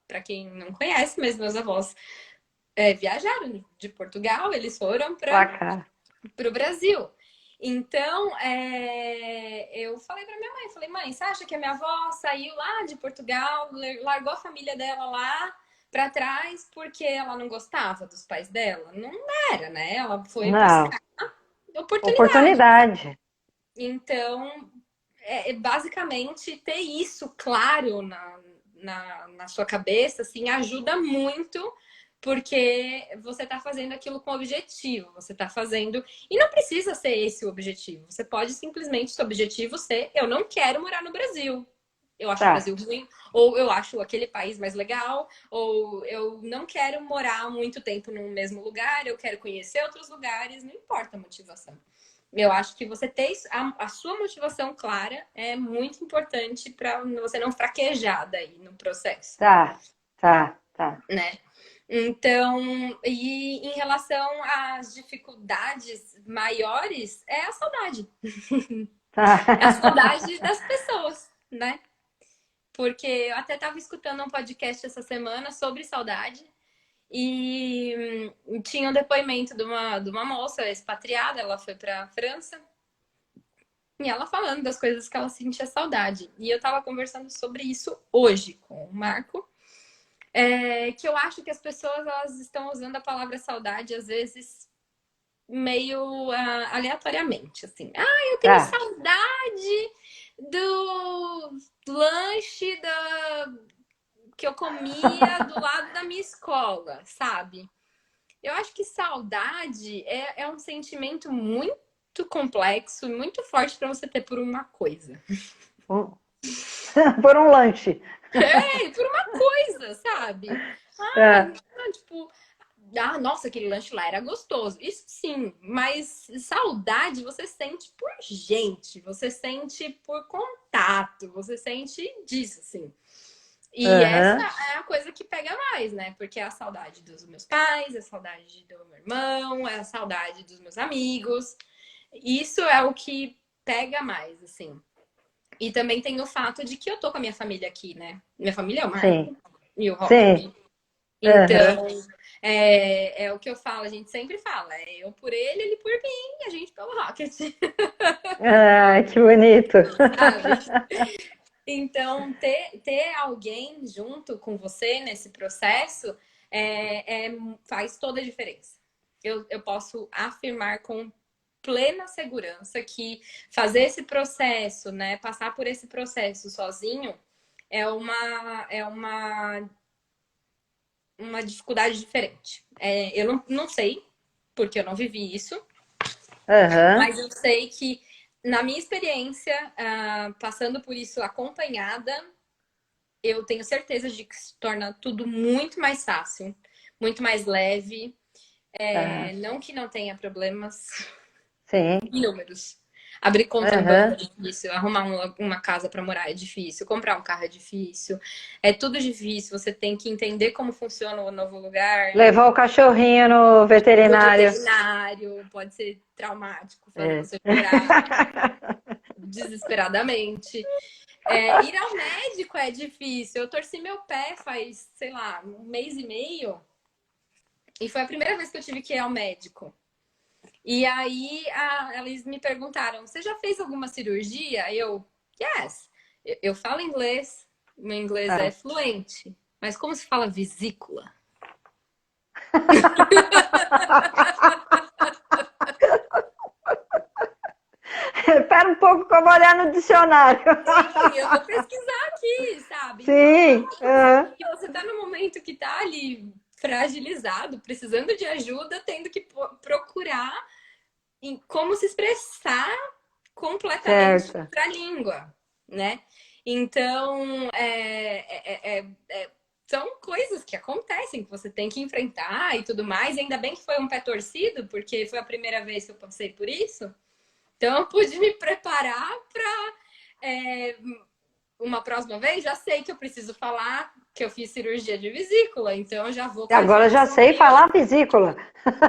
para quem não conhece, mas meus avós viajaram de Portugal, eles foram Pra para cá. o Brasil. Então, eu falei para minha mãe, mãe, você acha que a minha avó saiu lá de Portugal, largou a família dela lá para trás porque ela não gostava dos pais dela. Não era, né? Ela foi Não, buscar oportunidade. oportunidade. Então, basicamente, ter isso claro na sua cabeça, assim, ajuda muito, porque você está fazendo aquilo com objetivo, você está fazendo. E não precisa ser esse o objetivo. Você pode simplesmente, seu objetivo ser: eu não quero morar no Brasil. Eu acho o Tá. Brasil ruim, ou eu acho aquele país mais legal, ou eu não quero morar muito tempo no mesmo lugar, eu quero conhecer outros lugares, não importa a motivação. Eu acho que você ter a sua motivação clara é muito importante para você não fraquejar daí no processo, Tá, tá, tá. né? Então, e em relação às dificuldades maiores, é a saudade. É a Tá. saudade das pessoas, né? Porque eu até estava escutando um podcast essa semana sobre saudade e tinha um depoimento de uma moça expatriada, ela foi para a França. E ela falando das coisas que ela sentia saudade. E eu tava conversando sobre isso hoje com o Marco. Que eu acho que as pessoas elas estão usando a palavra saudade, às vezes, meio aleatoriamente. Assim, eu tenho Tá. saudade do lanche que eu comia do lado da minha escola, sabe? Eu acho que saudade é um sentimento muito complexo e muito forte para você ter por uma coisa. Um- Por um lanche. Por uma coisa, sabe? É, Tipo, nossa, aquele lanche lá era gostoso. Isso sim, mas saudade você sente por gente, você sente por contato, você sente disso, assim. E essa aham, é a coisa que pega mais, né? Porque é a saudade dos meus pais, é a saudade do meu irmão, é a saudade dos meus amigos. Isso é o que pega mais, assim. E também tem o fato de que eu tô com a minha família aqui, né? Minha família é o sim, Marco e o sim, Rock. aham. Então, é o que eu falo, a gente sempre fala, é eu por ele por mim, e a gente pelo Rocket, Ai, que bonito. sabe? Então, ter alguém junto com você nesse processo faz toda a diferença. Eu posso afirmar com plena segurança que fazer esse processo, né, passar por esse processo sozinho é uma dificuldade diferente. Eu não sei, porque eu não vivi isso, Aham, mas eu sei que, na minha experiência, passando por isso acompanhada, eu tenho certeza de que se torna tudo muito mais fácil, muito mais leve. tá. Não que não tenha problemas Sim, inúmeros. Abrir conta no banco é aham. difícil, arrumar uma casa para morar é difícil, comprar um carro é difícil, é tudo difícil. Você tem que entender como funciona o novo lugar, Levar o cachorrinho no no veterinário. veterinário, pode ser traumático, fazer É. você chorar desesperadamente. Ir ao médico é difícil. Eu torci meu pé faz, sei lá, um mês e meio. E foi a primeira vez que eu tive que ir ao médico. E aí eles me perguntaram: você já fez alguma cirurgia? Yes. Eu falo inglês, meu inglês é Ah. fluente. Mas como se fala vesícula? Espera um pouco que eu vou olhar no dicionário. Sim, eu vou pesquisar aqui, sabe? Então é Sim, uma coisa aham, que você tá no momento que tá ali fragilizado, precisando de ajuda, tendo que procurar em como se expressar completamente certo. para a língua, né? Então, são coisas que acontecem, que você tem que enfrentar e tudo mais. E ainda bem que foi um pé torcido, porque foi a primeira vez que eu passei por isso. Então, eu pude me preparar para uma próxima vez. Já sei que eu preciso falar que eu fiz cirurgia de vesícula, então eu já vou com a Agora eu já informação sei aqui, ó. falar vesícula.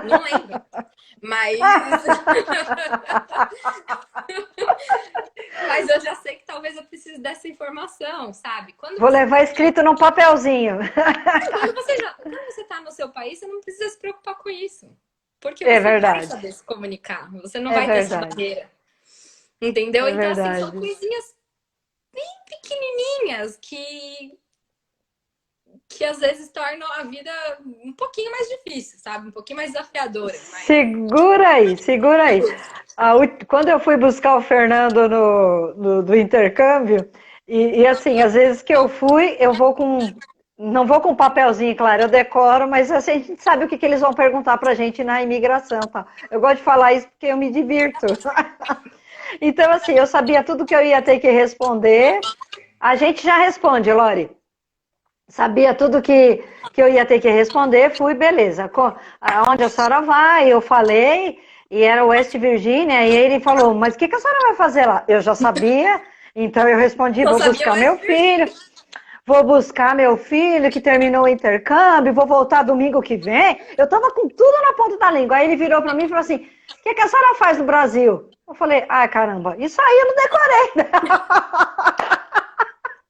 Não lembro. Mas Mas eu já sei que talvez eu precise dessa informação, sabe? Quando Vou você levar tá, escrito num papelzinho. quando você tá no seu país, você não precisa se preocupar com isso. Porque É você vai verdade. saber se comunicar, você não É vai ter essa verdade. barreira. Entendeu? É Então, assim, são verdade. coisinhas pequenininhas que que às vezes tornam a vida um pouquinho mais difícil, sabe? Um pouquinho mais desafiadora. Mas... Segura aí, segura aí. Quando eu fui buscar o Fernando do intercâmbio, e assim, às vezes que eu fui, eu vou com. Não vou com papelzinho, claro, eu decoro, mas assim, a gente sabe o que eles vão perguntar pra gente na imigração, tá? Eu gosto de falar isso porque eu me divirto. Então, assim, eu sabia tudo que eu ia ter que responder. A gente já responde, Lori. Sabia tudo que eu ia ter que responder, fui, beleza. Aonde a senhora vai? Eu falei, e era West Virginia, e ele falou, mas o que a senhora vai fazer lá? Eu já sabia, então eu respondi, Não vou sabia buscar mais meu filho, vou buscar meu filho que terminou o intercâmbio, vou voltar domingo que vem. Eu tava com tudo na ponta da língua. Aí ele virou para mim e falou assim, o que a senhora faz no Brasil? Eu falei, ai caramba, isso aí eu não decorei.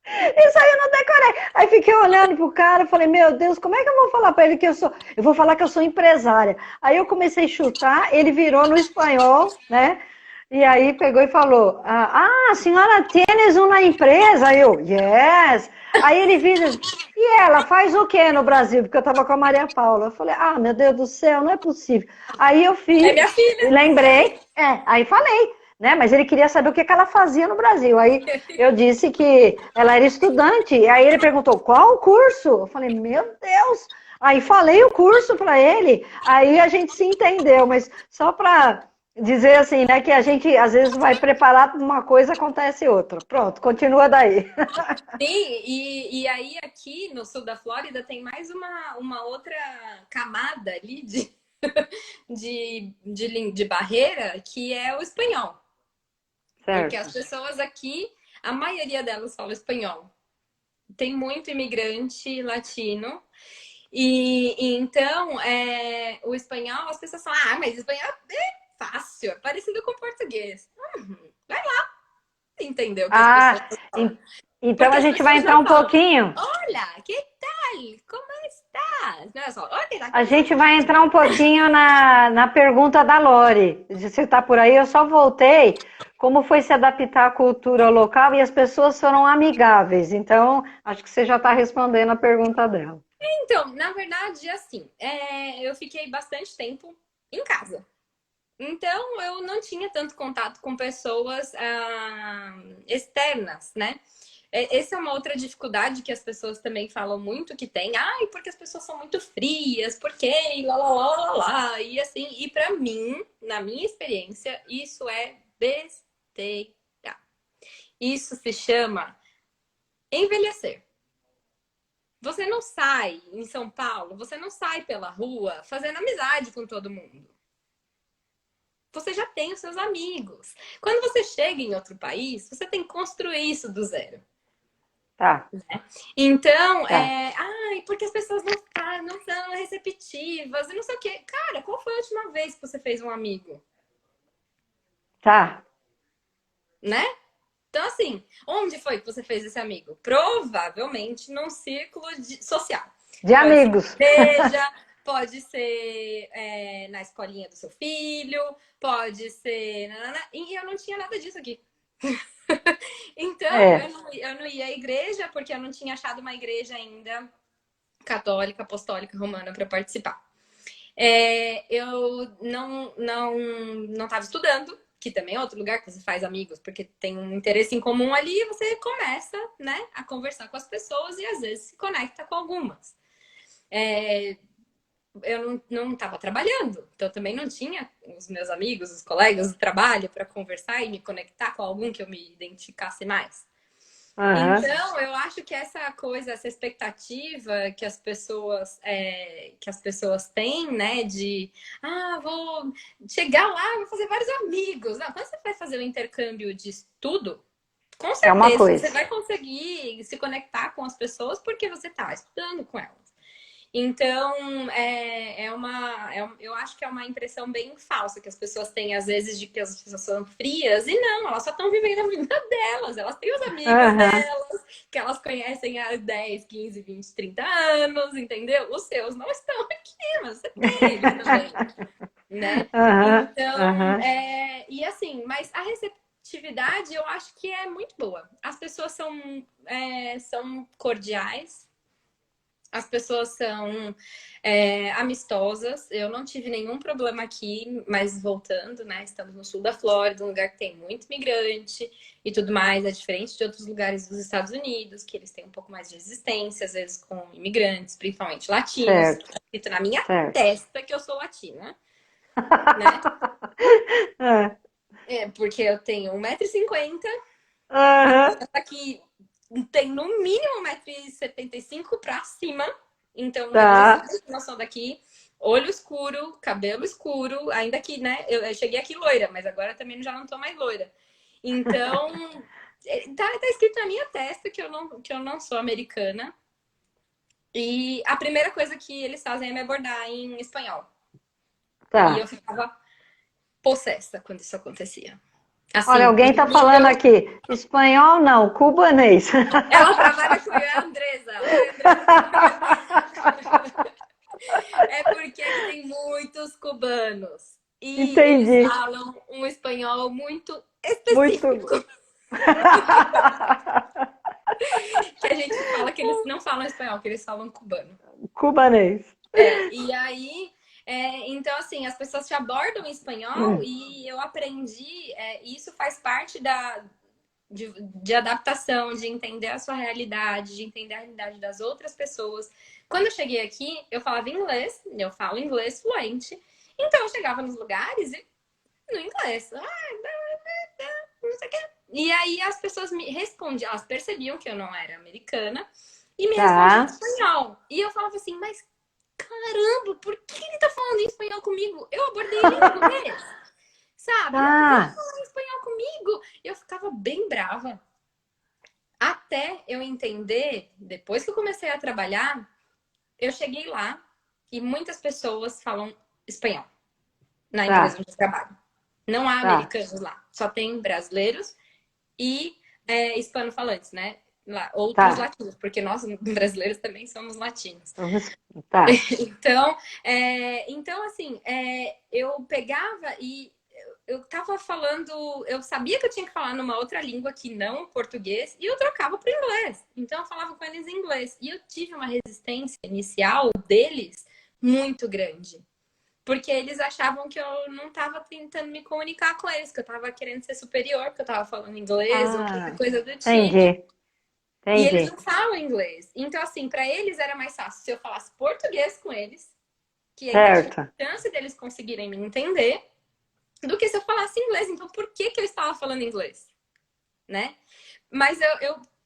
Isso aí eu não decorei. Aí fiquei olhando pro cara e falei, meu Deus, como é que eu vou falar para ele que eu sou... Eu vou falar que eu sou empresária. Aí eu comecei a chutar, ele virou no espanhol, né? E aí pegou e falou, a senhora tienes uma empresa? Aí eu, yes. Aí ele vira, e ela faz o quê no Brasil? Porque eu tava com a Maria Paula. Eu falei, meu Deus do céu, não é possível. Aí eu é fiz, minha filha. lembrei, aí falei, né? Mas ele queria saber o que ela fazia no Brasil. Aí eu disse que ela era estudante. Aí ele perguntou, qual o curso? Eu falei, meu Deus. Aí falei o curso para ele. Aí a gente se entendeu, mas só para dizer assim, né, que a gente às vezes vai preparar para uma coisa, acontece outra. Pronto, continua daí. Sim, e aí aqui no sul da Flórida tem mais uma outra camada ali de barreira, que é o espanhol. Porque Certo. as pessoas aqui, a maioria delas fala espanhol. Tem muito imigrante latino. E então, o espanhol, as pessoas falam, mas espanhol é fácil, é parecido com português. Vai lá, entendeu o que as pessoas falam. Então Porque a as gente vai pessoas entrar não um falam, pouquinho. olha, que tal? Como estás? Não é só, olha, A como gente estás? vai entrar um pouquinho na pergunta da Lori. Você está por aí? Eu só voltei. Como foi se adaptar à cultura local e as pessoas foram amigáveis? Então, acho que você já está respondendo a pergunta dela. Então, na verdade, assim, eu fiquei bastante tempo em casa. Então, eu não tinha tanto contato com pessoas externas, né? Essa é uma outra dificuldade que as pessoas também falam muito que tem. Ai, porque as pessoas são muito frias, porque lá, lá, lá, lá, lá. E assim, e para mim, na minha experiência, isso é besteira. Isso se chama envelhecer. Você não sai em São Paulo, você não sai pela rua fazendo amizade com todo mundo. Você já tem os seus amigos. Quando você chega em outro país, você tem que construir isso do zero. Tá, Então, tá, ai, porque as pessoas não são receptivas e não sei o quê. Cara, qual foi a última vez que você fez um amigo? tá. Né? Então, assim, onde foi que você fez esse amigo? Provavelmente num círculo social. De Pode ser amigos. na igreja, pode ser na escolinha do seu filho, pode ser. E eu não tinha nada disso aqui. Então, É, eu não ia à igreja porque eu não tinha achado uma igreja ainda católica, apostólica, romana para participar. Eu não estava estudando, que também é outro lugar que você faz amigos, porque tem um interesse em comum ali e você começa, né, a conversar com as pessoas e às vezes se conecta com algumas. Eu não estava trabalhando, então eu também não tinha os meus amigos, os colegas do trabalho para conversar e me conectar com algum que eu me identificasse mais. aham. Então, eu acho que essa coisa, essa expectativa que as pessoas têm, né, de vou chegar lá, vou fazer vários amigos. Não, quando você vai fazer o intercâmbio de estudo, com É uma certeza você coisa. vai conseguir se conectar com as pessoas porque você está estudando com elas. Então, eu acho que é uma impressão bem falsa que as pessoas têm, às vezes, de que as pessoas são frias, e não, elas só estão vivendo a vida delas, elas têm os amigos Aham, delas, que elas conhecem há 10, 15, 20, 30 anos, entendeu? Os seus não estão aqui, mas você tem eles também, né? aham, Então, aham. e assim, mas a receptividade eu acho que é muito boa. As pessoas são cordiais, As pessoas são amistosas. Eu não tive nenhum problema aqui, mas voltando, né? Estamos no sul da Flórida, um lugar que tem muito imigrante e tudo mais. É diferente de outros lugares dos Estados Unidos, que eles têm um pouco mais de resistência, às vezes com imigrantes, principalmente latinos. Certo, Tá escrito na minha certo. testa que eu sou latina, né? É. Porque eu tenho 1,50 m, Aham. aqui tem no mínimo 1,75 m pra cima. Então, eles Tá. sabem que nós somos daqui. Olho escuro, cabelo escuro, ainda que, né? Eu cheguei aqui loira, mas agora também já não tô mais loira. Então, tá escrito na minha testa que eu não sou americana. E a primeira coisa que eles fazem é me abordar em espanhol. E eu Tá. ficava possessa quando isso acontecia. Olha, Assim, alguém tá falando nível. aqui. Espanhol não, cubanês. Ela trabalha comigo, é a Andresa. Oi, Andresa, tudo bem? É porque aqui tem muitos cubanos. E eles Entendi. falam um espanhol muito Muito. específico. Que a gente fala que eles não falam espanhol, que eles falam cubano. Cubanês. E aí, então assim, as pessoas te abordam em espanhol e eu aprendi, isso faz parte de adaptação, de entender a sua realidade, de entender a realidade das outras pessoas. Quando eu cheguei aqui, eu falava inglês, eu falo inglês fluente, então eu chegava nos lugares e no inglês. Não sei o quê. E aí as pessoas me respondiam, elas percebiam que eu não era americana e me respondiam em Tá. espanhol. E eu falava assim, mas caramba, por que ele tá falando em espanhol comigo? Eu abordei ele em inglês, sabe? Não vem Tá. falar em espanhol comigo. Eu ficava bem brava. Até eu entender, depois que eu comecei a trabalhar, eu cheguei lá e muitas pessoas falam espanhol na empresa Tá. onde eu trabalho. Não há Tá. americanos lá, só tem brasileiros e hispanofalantes, né? Lá, outros Tá. latinos, porque nós brasileiros também somos latinos. Tá. Então, então assim, eu pegava e eu tava falando, eu sabia que eu tinha que falar numa outra língua que não o português, e eu trocava para inglês. Então, eu falava com eles em inglês. E eu tive uma resistência inicial deles muito grande. Porque eles achavam que eu não estava tentando me comunicar com eles, que eu estava querendo ser superior, que eu estava falando inglês ou qualquer Ah, coisa do tipo. entendi. E eles Entendi. não falam inglês. Então, assim, para eles era mais fácil se eu falasse português com eles, que ainda tinha Certo. chance deles conseguirem me entender, do que se eu falasse inglês. Então, por que eu estava falando inglês? Né? Mas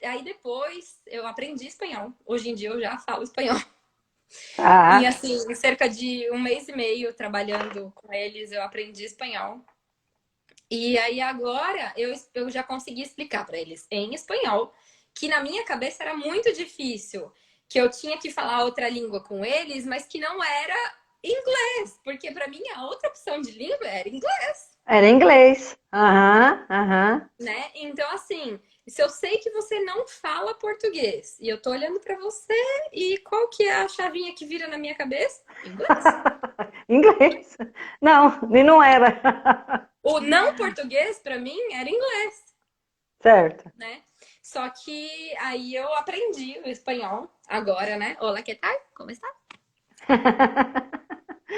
aí depois eu aprendi espanhol. Hoje em dia eu já falo espanhol. E Tá. assim, em cerca de 1 mês e meio trabalhando com eles, eu aprendi espanhol. E aí agora eu já consegui explicar para eles em espanhol que na minha cabeça era muito difícil, que eu tinha que falar outra língua com eles, mas que não era inglês, porque para mim a outra opção de língua era inglês, Era inglês. Aham, aham. né? Então assim, se eu sei que você não fala português e eu tô olhando para você e qual que é a chavinha que vira na minha cabeça? Inglês. Inglês. Não, e não era. O não português para mim era inglês. Certo. Né? Só que aí eu aprendi o espanhol agora, né? Olá, que tal? Como está?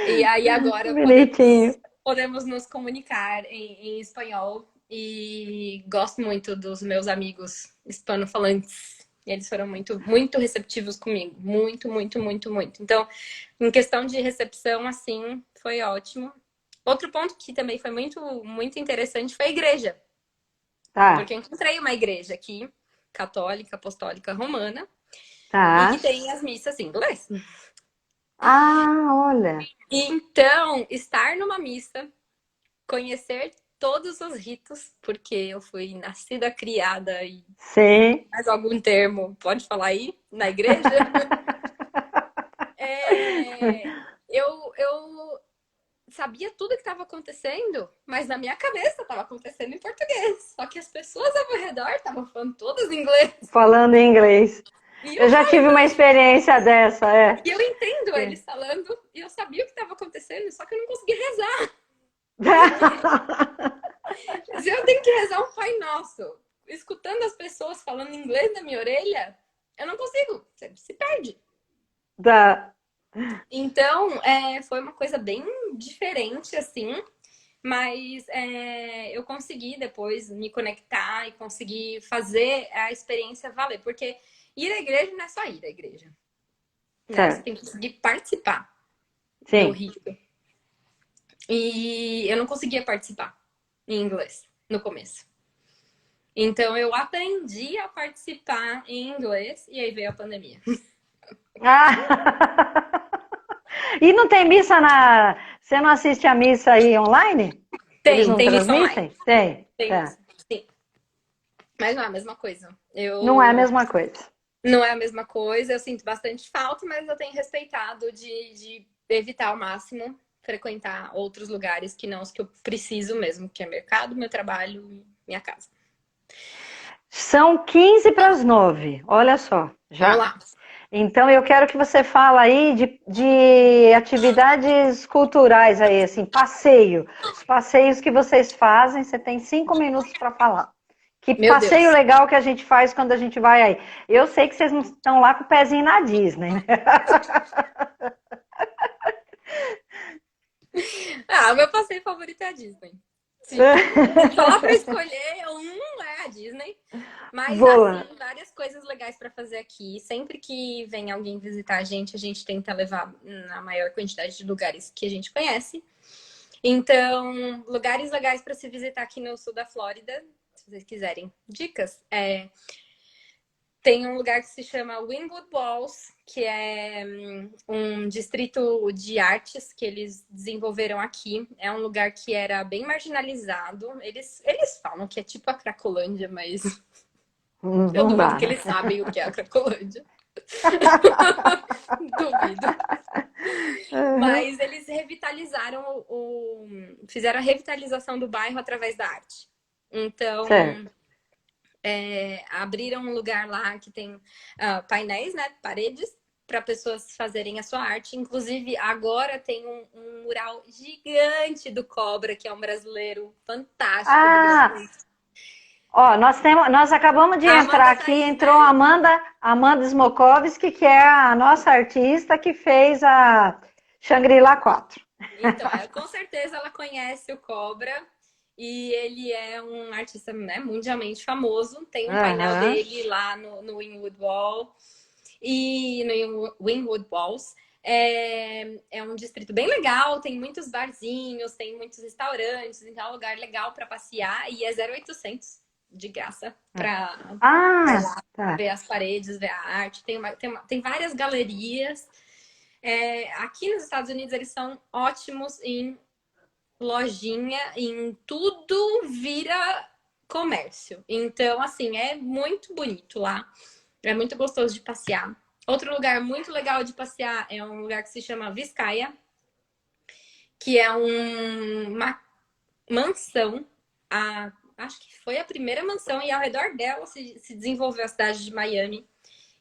E aí agora Bonitinho. podemos nos comunicar em espanhol e gosto muito dos meus amigos hispanofalantes. Eles foram muito, muito receptivos comigo. Muito, muito, muito, muito. Então, em questão de recepção, assim, foi ótimo. Outro ponto que também foi muito, muito interessante foi a igreja. Porque Tá, eu encontrei uma igreja aqui, católica, apostólica, romana, e que tá. tem as missas em inglês. Ah, olha. Então, estar numa missa, conhecer todos os ritos, porque eu fui nascida, criada e Sim. mais algum termo, pode falar aí, na igreja. Eu sabia tudo que estava acontecendo, mas na minha cabeça estava acontecendo em português. Só que as pessoas ao meu redor estavam falando todas em inglês. Falando em inglês. E Eu eu já falo tive uma inglês. experiência dessa, é. E eu entendo Sim. eles falando, e eu sabia o que estava acontecendo, só que eu não conseguia rezar. Porque se eu tenho que rezar um Pai Nosso, escutando as pessoas falando inglês na minha orelha, eu não consigo. Você se perde. Tá. Então, foi uma coisa bem diferente, assim, mas eu consegui depois me conectar e conseguir fazer a experiência valer, porque ir à igreja não é só ir à igreja, né? Você tem Certo. que conseguir participar do Sim. rito. E eu não conseguia participar em inglês no começo. Então eu aprendi a participar em inglês e aí veio a pandemia. Ah! E não tem missa na. Você não assiste a missa aí online? Eles Tem, não tem missa online. transmitem? Tem. Tem Tá. missa, sim. Mas não é a mesma coisa. Não é a Eu mesma coisa. Não é a mesma coisa, eu sinto bastante falta, mas eu tenho respeitado de evitar ao máximo frequentar outros lugares que não os que eu preciso mesmo, que é mercado, meu trabalho e minha casa. São 15 para as 9. Olha só, Vamos já. lá. Então eu quero que você fale aí de atividades culturais aí, assim, passeio. Os passeios que vocês fazem, você tem 5 minutos para falar. Que Meu passeio Deus. legal que a gente faz quando a gente vai aí. Eu sei que vocês não estão lá com o pezinho na Disney, né? Ah, meu passeio favorito é a Disney. Se falar para escolher, um é a Disney. Mas Vou lá. assim, várias coisas legais para fazer aqui. Sempre que vem alguém visitar a gente tenta levar na maior quantidade de lugares que a gente conhece. Então, lugares legais para se visitar aqui no sul da Flórida, se vocês quiserem dicas, tem um lugar que se chama Wynwood Walls, que é um distrito de artes que eles desenvolveram aqui. É um lugar que era bem marginalizado. Eles falam que é tipo a Cracolândia, mas eu Não duvido dá, que né? eles sabem o que é a Cracolândia. Duvido. Uhum. Mas eles revitalizaram fizeram a revitalização do bairro através da arte. Então, Certo. abriram um lugar lá que tem painéis, né? Paredes para pessoas fazerem a sua arte. Inclusive, agora tem um mural gigante do Cobra, que é um brasileiro fantástico do Ah, grafite. ó, nós acabamos de A entrar Amanda tá aqui, aí, entrou né? a Amanda Smokovski, que é a nossa artista que fez a Shangri-La 4. Então, com certeza ela conhece o Cobra e ele é um artista, né, mundialmente famoso. Tem um painel Aham. dele lá no Wynwood Wall e no Wynwood Walls. É um distrito bem legal, tem muitos barzinhos, tem muitos restaurantes, então é um lugar legal para passear e é 0800 de graça para Ah, tá. ver as paredes, ver a arte. Tem várias galerias. Aqui nos Estados Unidos eles são ótimos em lojinha, em tudo vira comércio. Então, assim, é muito bonito lá. É muito gostoso de passear. Outro lugar muito legal de passear é um lugar que se chama Vizcaya, que é uma mansão. Acho que foi a primeira mansão e ao redor dela se desenvolveu a cidade de Miami.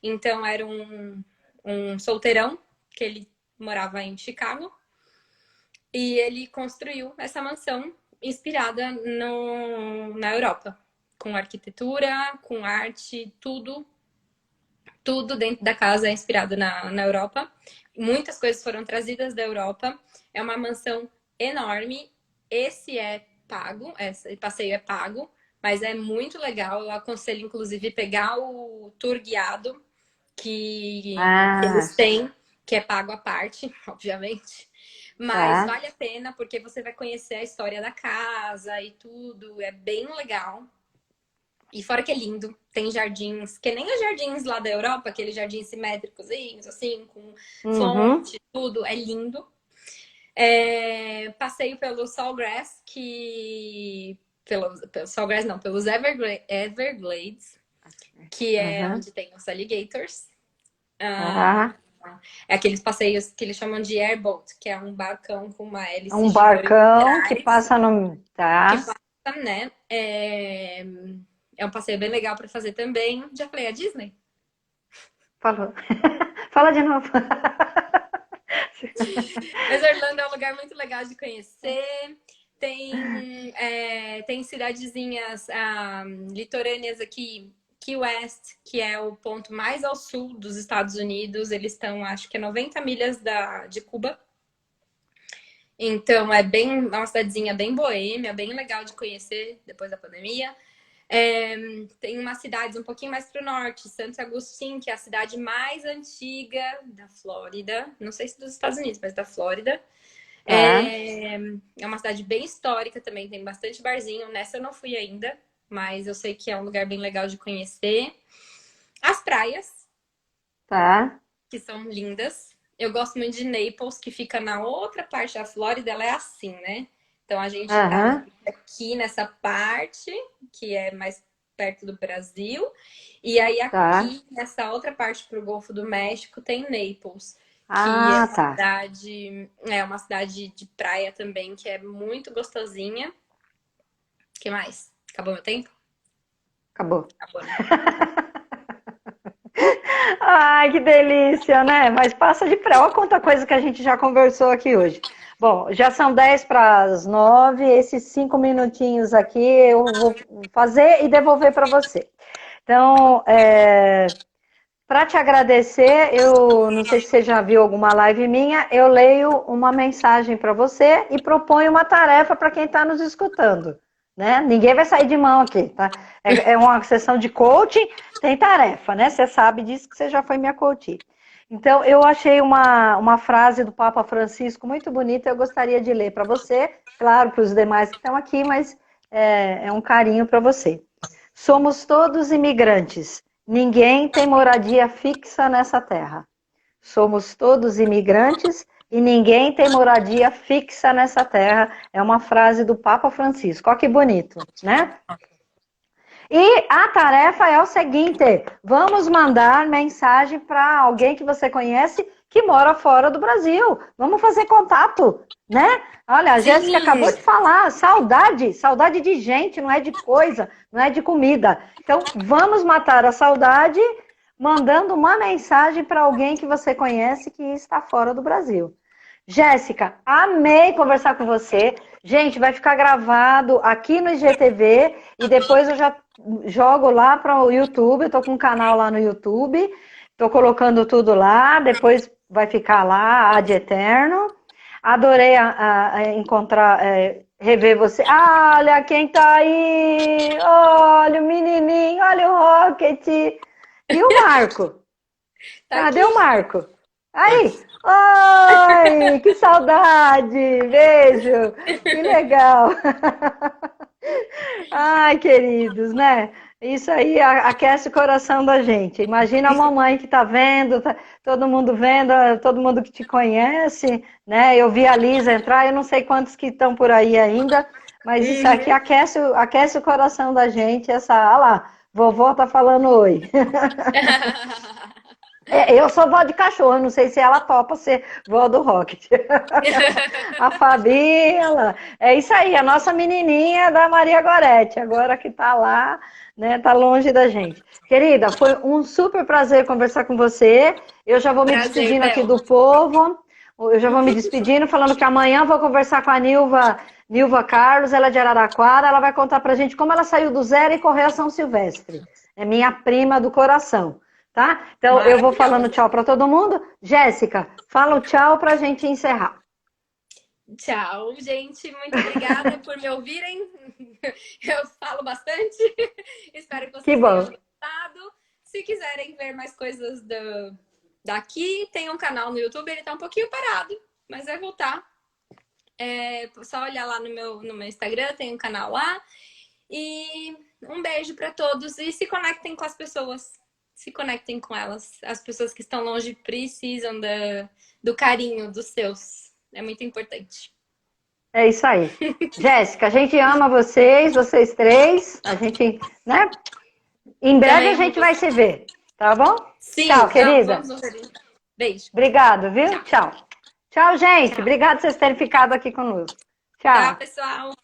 Então, era um solteirão que ele morava em Chicago e ele construiu essa mansão inspirada na Europa, com arquitetura, com arte, tudo dentro da casa é inspirado na Europa. Muitas coisas foram trazidas da Europa. É uma mansão enorme. Esse é pago, esse passeio é pago, mas é muito legal. Eu aconselho, inclusive, pegar o tour guiado que Ah, eles têm, que é pago à parte, obviamente. Mas tá. vale a pena porque você vai conhecer a história da casa e tudo. É bem legal. E fora que é lindo, tem jardins, que nem os jardins lá da Europa, aqueles jardins simétricos, assim, com Uhum. fonte, tudo, é lindo. Passeio pelo Sawgrass, pelo Sawgrass não, pelos Everglades, que é Uhum. onde tem os alligators. Ah, É aqueles passeios que eles chamam de airboat, que é um barcão com uma hélice um gigante barcão que atrás, passa no. que Tá. passa, né? É um passeio bem legal para fazer também. Já falei a Disney? Falou. Fala de novo. Mas Orlando é um lugar muito legal de conhecer. Tem cidadezinhas litorâneas aqui Key West, que é o ponto mais ao sul dos Estados Unidos. Eles estão, acho que é 90 milhas de Cuba. Então, é uma cidadezinha bem boêmia, bem legal de conhecer depois da pandemia. Tem umas cidades um pouquinho mais para o norte, Santo Agostinho, que é a cidade mais antiga da Flórida. Não sei se dos Estados Unidos, mas da Flórida. É uma cidade bem histórica também, tem bastante barzinho. Nessa eu não fui ainda, mas eu sei que é um lugar bem legal de conhecer. As praias, que são lindas. Eu gosto muito de Naples, que fica na outra parte da Flórida, ela é assim, né? Então a gente tá aqui nessa parte, que é mais perto do Brasil, e aí aqui nessa outra parte pro Golfo do México tem Naples, que é uma cidade de praia também, que é muito gostosinha. O que mais? Acabou meu tempo? Acabou. Acabou, né? Ai, que delícia, né? Mas passa depressa. Olha quanta coisa que a gente já conversou aqui hoje. Bom, já são 10 para as 9. Esses 5 minutinhos aqui eu vou fazer e devolver para você. Então, para te agradecer, eu não sei se você já viu alguma live minha, eu leio uma mensagem para você e proponho uma tarefa para quem está nos escutando. Né? Ninguém vai sair de mão aqui, tá? É uma sessão de coaching, tem tarefa, né? Você sabe disso que você já foi minha coach. Então, eu achei uma frase do Papa Francisco muito bonita, eu gostaria de ler para você, claro, para os demais que estão aqui, mas é um carinho para você. Somos todos imigrantes, ninguém tem moradia fixa nessa terra. Somos todos imigrantes e ninguém tem moradia fixa nessa terra. É uma frase do Papa Francisco. Olha que bonito, né? E a tarefa é o seguinte: vamos mandar mensagem para alguém que você conhece que mora fora do Brasil. Vamos fazer contato, né? Olha, a Jéssica acabou de falar, saudade de gente, não é de coisa, não é de comida. Então, vamos matar a saudade mandando uma mensagem para alguém que você conhece que está fora do Brasil. Jéssica, amei conversar com você. Gente, vai ficar gravado aqui no IGTV e depois eu já jogo lá para o YouTube. Eu tô com um canal lá no YouTube, tô colocando tudo lá, depois vai ficar lá ad eterno. Adorei encontrar, rever você. Olha quem tá aí! Olha o menininho, olha o Rocket! E o Marco? Cadê o Marco? Aí! Oi, que saudade! Beijo! Que legal! Ai, queridos, né? Isso aí aquece o coração da gente. Imagina a mamãe que tá vendo, todo mundo vendo, todo mundo que te conhece, né? Eu vi a Lisa entrar, eu não sei quantos que estão por aí ainda, mas isso aqui aquece o coração da gente. Olha lá, vovó tá falando oi. Eu sou vó de cachorro, não sei se ela topa ser vó do Rocket. A Fabíola, é isso aí, a nossa menininha da Maria Gorete, agora que tá lá, né, tá longe da gente. Querida, foi um super prazer conversar com você. Eu já vou me despedindo aqui do povo. Eu já vou me despedindo, falando que amanhã vou conversar com a Nilva Carlos, ela é de Araraquara, ela vai contar pra gente como ela saiu do zero e correu a São Silvestre. É minha prima do coração. Tá? Então eu vou falando tchau para todo mundo. Jéssica, fala o tchau para a gente encerrar. Tchau, gente. Muito obrigada por me ouvirem. Eu falo bastante. Espero que vocês tenham gostado. Se quiserem ver mais coisas daqui, tem um canal no YouTube. Ele tá um pouquinho parado, mas vai voltar. É só olhar lá no meu Instagram, tem um canal lá. E um beijo para todos e se conectem com as pessoas. Se conectem com elas. As pessoas que estão longe precisam do carinho dos seus. É muito importante. É isso aí. Jéssica, a gente ama vocês três. A gente, né? Em breve a gente vai se ver, tá bom? Sim. Tchau, querida. Vamos ver. Beijo. Obrigado, viu? Tchau. Tchau, gente. Obrigado por vocês terem ficado aqui conosco. Tchau. Tchau, pessoal.